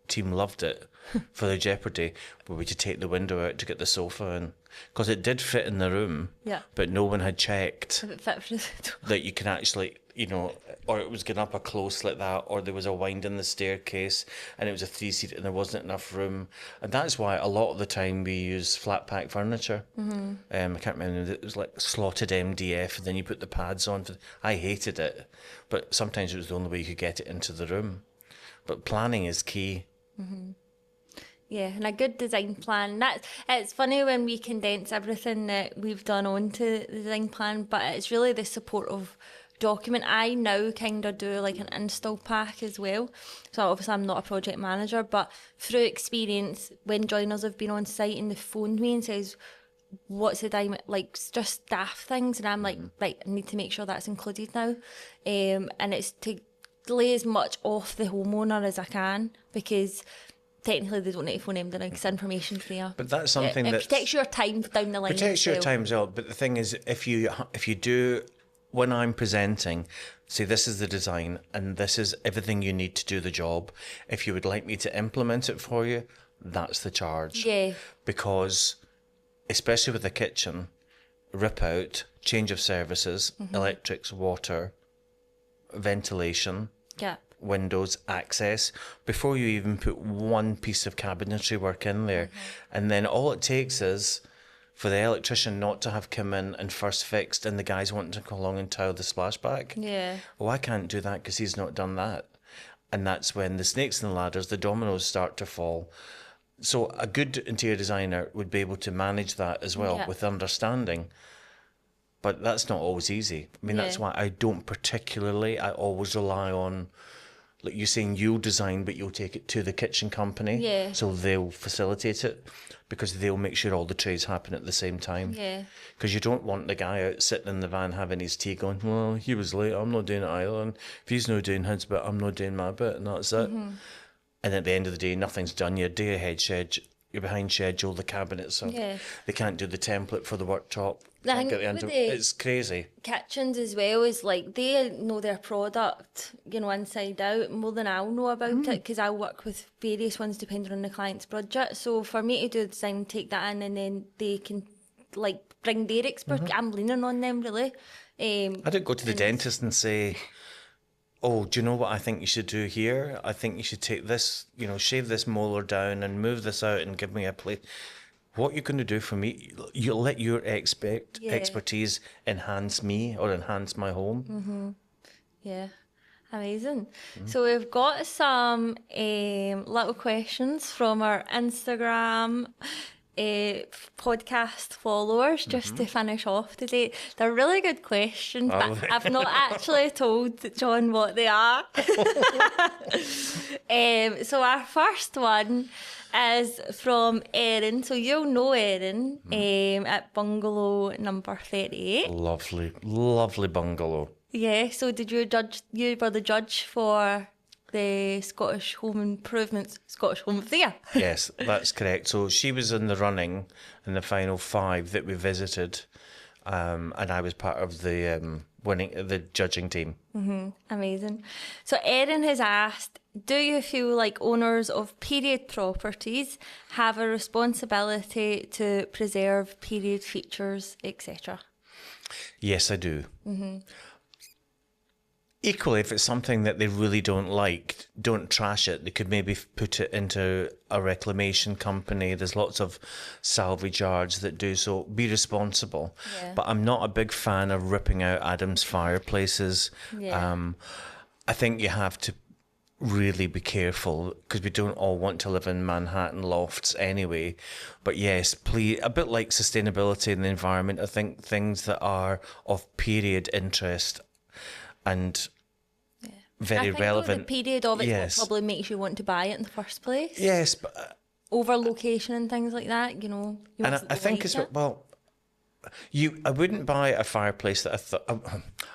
team loved it for the Jeopardy, where we could take the window out to get the sofa in. Because it did fit in the room, Yeah. but no one had checked If it fit for the that you can actually, you know, or it was going up a close like that, or there was a wind in the staircase and it was a 3-seat and there wasn't enough room. And that's why a lot of the time we use flat pack furniture. I can't remember, it was like slotted MDF and then you put the pads on. I hated it, but sometimes it was the only way you could get it into the room. But planning is key. Yeah, and a good design plan. It's funny when we condense everything that we've done onto the design plan, but it's really the supportive document. I now kind of do like an install pack as well. So obviously I'm not a project manager, but through experience, when joiners have been on site and they phoned me and says, what's the time, like just staff things, and I'm like, right, I need to make sure that's included now. And it's to lay as much off the homeowner as I can, because technically they don't need to phone them, because information's there. But that's something that it protects your time down the line. protects your time as well. But the thing is, if you do, when I'm presenting, say this is the design and this is everything you need to do the job. If you would like me to implement it for you, that's the charge. Yeah. Because especially with the kitchen, rip out, change of services, electrics, water, ventilation. Yeah. Windows, access, before you even put one piece of cabinetry work in there. And then all it takes is for the electrician not to have come in and first fixed and the guys wanting to come along and tile the splashback. Yeah. Oh, I can't do that because he's not done that. And that's when the snakes and the ladders, the dominoes start to fall. So a good interior designer would be able to manage that as well with understanding. But that's not always easy. I mean, that's why I don't particularly, I always rely on, like you're saying, you'll design, but you'll take it to the kitchen company. Yeah. So they'll facilitate it because they'll make sure all the trades happen at the same time. Yeah. Because you don't want the guy out sitting in the van having his tea going, well, he was late, I'm not doing it either. And if he's not doing his bit, I'm not doing my bit, and that's it. And at the end of the day, nothing's done. You're a day ahead schedule. You're behind schedule. The cabinets are, they can't do the template for the worktop. It's crazy. Kitchens as well is like they know their product, inside out more than I'll know about it, because I work with various ones depending on the client's budget. So for me to do the design, take that in, and then they can like bring their expertise. I'm leaning on them really. I don't go to the dentist and say, oh, do you know what I think you should do here? I think you should take this, shave this molar down and move this out and give me a plate. What you're going to do for me, you'll let your expertise enhance me or enhance my home. Yeah, amazing. So we've got some little questions from our Instagram podcast followers just to finish off today. They're really good questions, but I've not actually told John what they are. So our first one is from Erin. So you'll know Erin at bungalow number 38. Lovely, lovely bungalow. Yeah, so you were the judge for the Scottish Home Improvements, Scottish Home of the Year. Yes, that's correct. So she was in the running in the final 5 that we visited, and I was part of the judging team. Amazing. So Erin has asked, do you feel like owners of period properties have a responsibility to preserve period features, etc.? Yes, I do. Equally, if it's something that they really don't like, don't trash it. They could maybe put it into a reclamation company. There's lots of salvage yards that do so. Be responsible. Yeah. But I'm not a big fan of ripping out Adam's fireplaces. Yeah. I think you have to really be careful because we don't all want to live in Manhattan lofts anyway. But yes, please, a bit like sustainability and the environment, I think things that are of period interest and very relevant. The period of it yes. probably makes you want to buy it in the first place. Yes, but over location and things like that, you and I think it's well. I wouldn't buy a fireplace that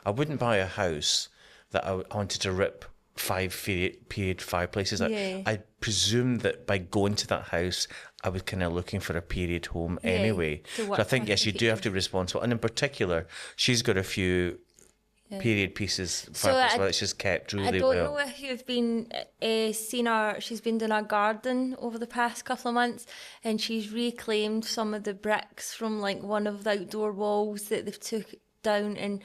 I wouldn't buy a house that I wanted to rip 5 period fireplaces out. Yeah. I presume that by going to that house, I was kind of looking for a period home anyway. So I think yes, you do have to be responsible, and in particular, she's got a few period pieces, So fabrics, well, it's just kept really I don't well. know if you've been seen her. She's been doing a garden over the past couple of months, and she's reclaimed some of the bricks from like one of the outdoor walls that they've took down, and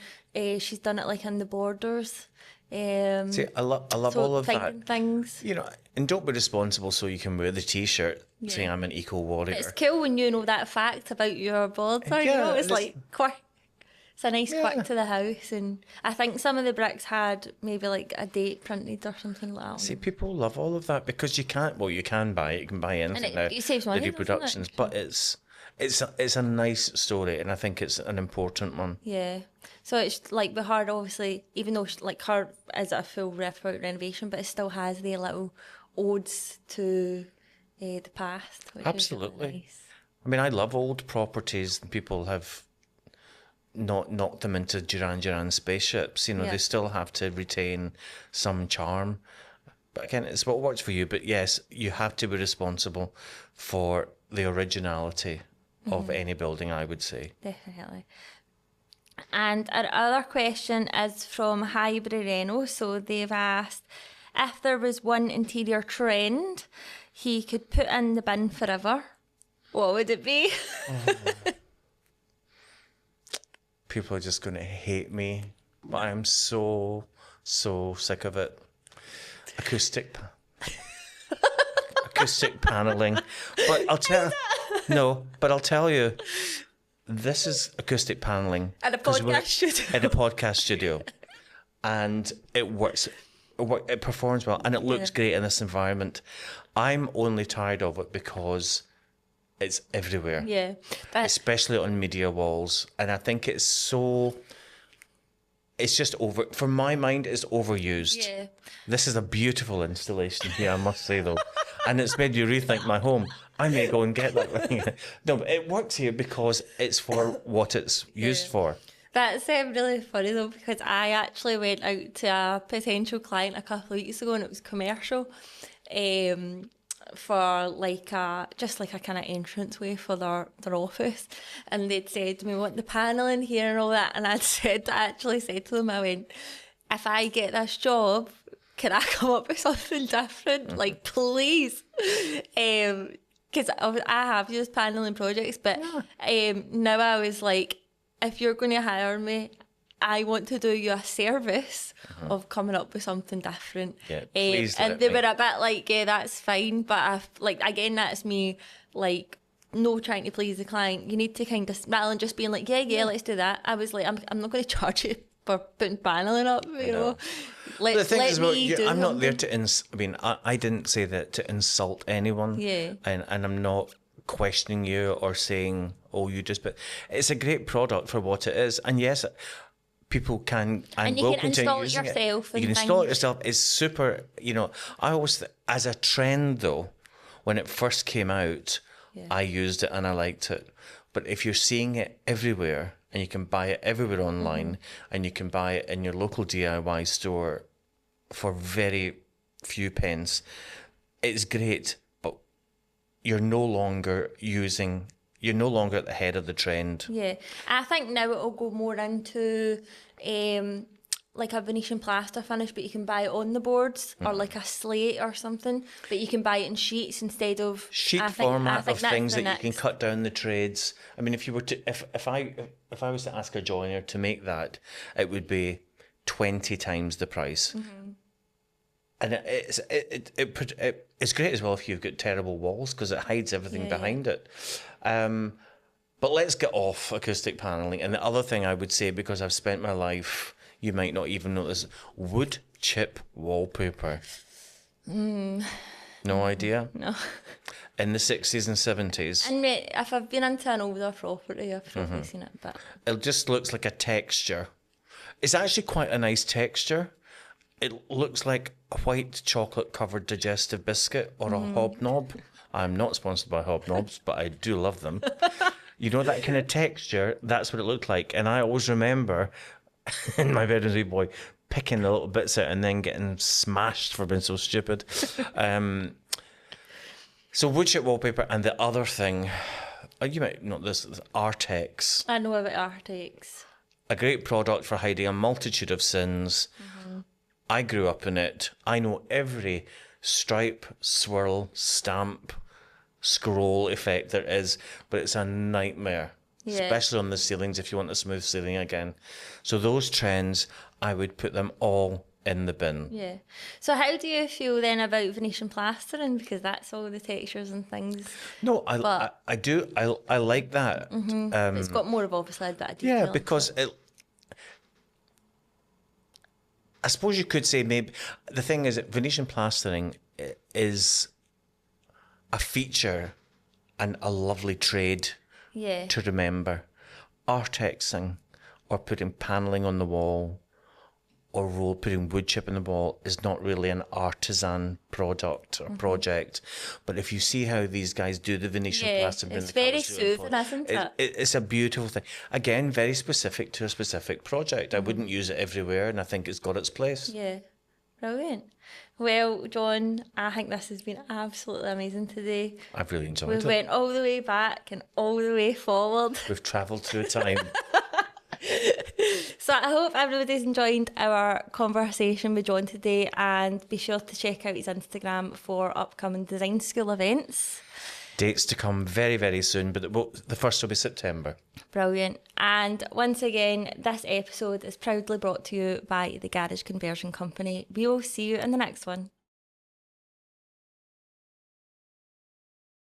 she's done it like in the borders. See, I love so all of finding that. things. You know, and don't be responsible so you can wear the T-shirt saying I'm an eco warrior. It's cool when you know that fact about your border. You know, it's like quick. It's a nice quick to the house, and I think some of the bricks had maybe like a date printed or something like that. See, people love all of that because you can't. Well, you can buy it. You can buy anything now. It saves money, They do doesn't productions, it? but it's a nice story, and I think it's an important one. Yeah. So it's like with her, obviously, even though like her is a full rip-out renovation, but it still has the little odes to the past. Which Absolutely. Is really nice. I mean, I love old properties, and people have not knocked them into Duran Duran spaceships. You know, they still have to retain some charm. But again, it's what works for you. But yes, you have to be responsible for the originality of any building, I would say. Definitely. And our other question is from Highbury Reno. So they've asked if there was one interior trend he could put in the bin forever, what would it be? People are just going to hate me, but I'm so sick of it. Acoustic paneling. But I'll tell you, this is acoustic paneling At a podcast studio. At a podcast studio, and it works. It performs well, and it looks great in this environment. I'm only tired of it because it's everywhere. Yeah. Especially on media walls. And I think it's just for my mind, it's overused. Yeah. This is a beautiful installation here, I must say, though. And it's made you rethink my home. I may go and get that. No, but it works here because it's for what it's used for. That's really funny though, because I actually went out to a potential client a couple of weeks ago, and it was commercial, for like a kind of entranceway for their office, and they'd said to me, "Want the panelling here and all that?" And I actually said to them, I went, "If I get this job, can I come up with something different? Like, please." Because I have used panelling projects, but now I was like, if you're going to hire me, I want to do you a service of coming up with something different. Yeah, please and they were a bit like, yeah, that's fine. But again, that's me, like, no trying to please the client. You need to kind of, rather than just being like, yeah, let's do that. I was like, I'm not going to charge you for putting paneling up, you know. The thing is, I'm not there something. to I didn't say that to insult anyone. Yeah. And I'm not questioning you or saying, oh, but it's a great product for what it is. And yes, people can and will continue using it. You can install it yourself. It's super, I always, as a trend though, when it first came out, I used it and I liked it. But if you're seeing it everywhere, and you can buy it everywhere online, and you can buy it in your local DIY store for very few pence, it's great, but you're no longer at the head of the trend. Yeah, I think now it'll go more into like a Venetian plaster finish, but you can buy it on the boards, or like a slate or something, but you can buy it in sheets instead of format of things that you can cut down the trades. I mean, if you were to, if I was to ask a joiner to make that, it would be 20 times the price. And it's great as well if you've got terrible walls, because it hides everything behind it. But let's get off acoustic paneling. And the other thing I would say, because I've spent my life, you might not even notice, wood chip wallpaper. No idea? No. In the 60s and 70s. And mate, if I've been into an older property, I've probably seen it, but it just looks like a texture. It's actually quite a nice texture. It looks like a white chocolate-covered digestive biscuit or a hobnob. I'm not sponsored by hobnobs, but I do love them. You know, that kind of texture, that's what it looked like. And I always remember in my bedroom as a wee boy picking the little bits out and then getting smashed for being so stupid. So wood chip wallpaper, and the other thing, you might know this, Artex. I know about Artex. a great product for hiding a multitude of sins. I grew up in it. I know every stripe, swirl, stamp, scroll effect there is, but it's a nightmare, especially on the ceilings if you want a smooth ceiling again. So those trends, I would put them all in the bin. Yeah. So how do you feel then about Venetian plastering? Because that's all the textures and things. No, I do. I like that. It's got more of obviously a bit of detail. Yeah, because I suppose you could say maybe the thing is that Venetian plastering is a feature and a lovely trade to remember. Artexing or putting panelling on the wall or putting wood chip in the wall is not really an artisan product or project. But if you see how these guys do the Venetian plastering, it's very soothing, isn't it? It's a beautiful thing. Again, very specific to a specific project. I wouldn't use it everywhere, and I think it's got its place. Yeah, brilliant. Well, John, I think this has been absolutely amazing today. I've really enjoyed We it. went all the way back and all the way forward. We've travelled through time. So I hope everybody's enjoyed our conversation with John today, and be sure to check out his Instagram for upcoming design school events. Dates to come very, very soon, but the first will be September. Brilliant. And once again, this episode is proudly brought to you by the Garage Conversion Company. We will see you in the next one.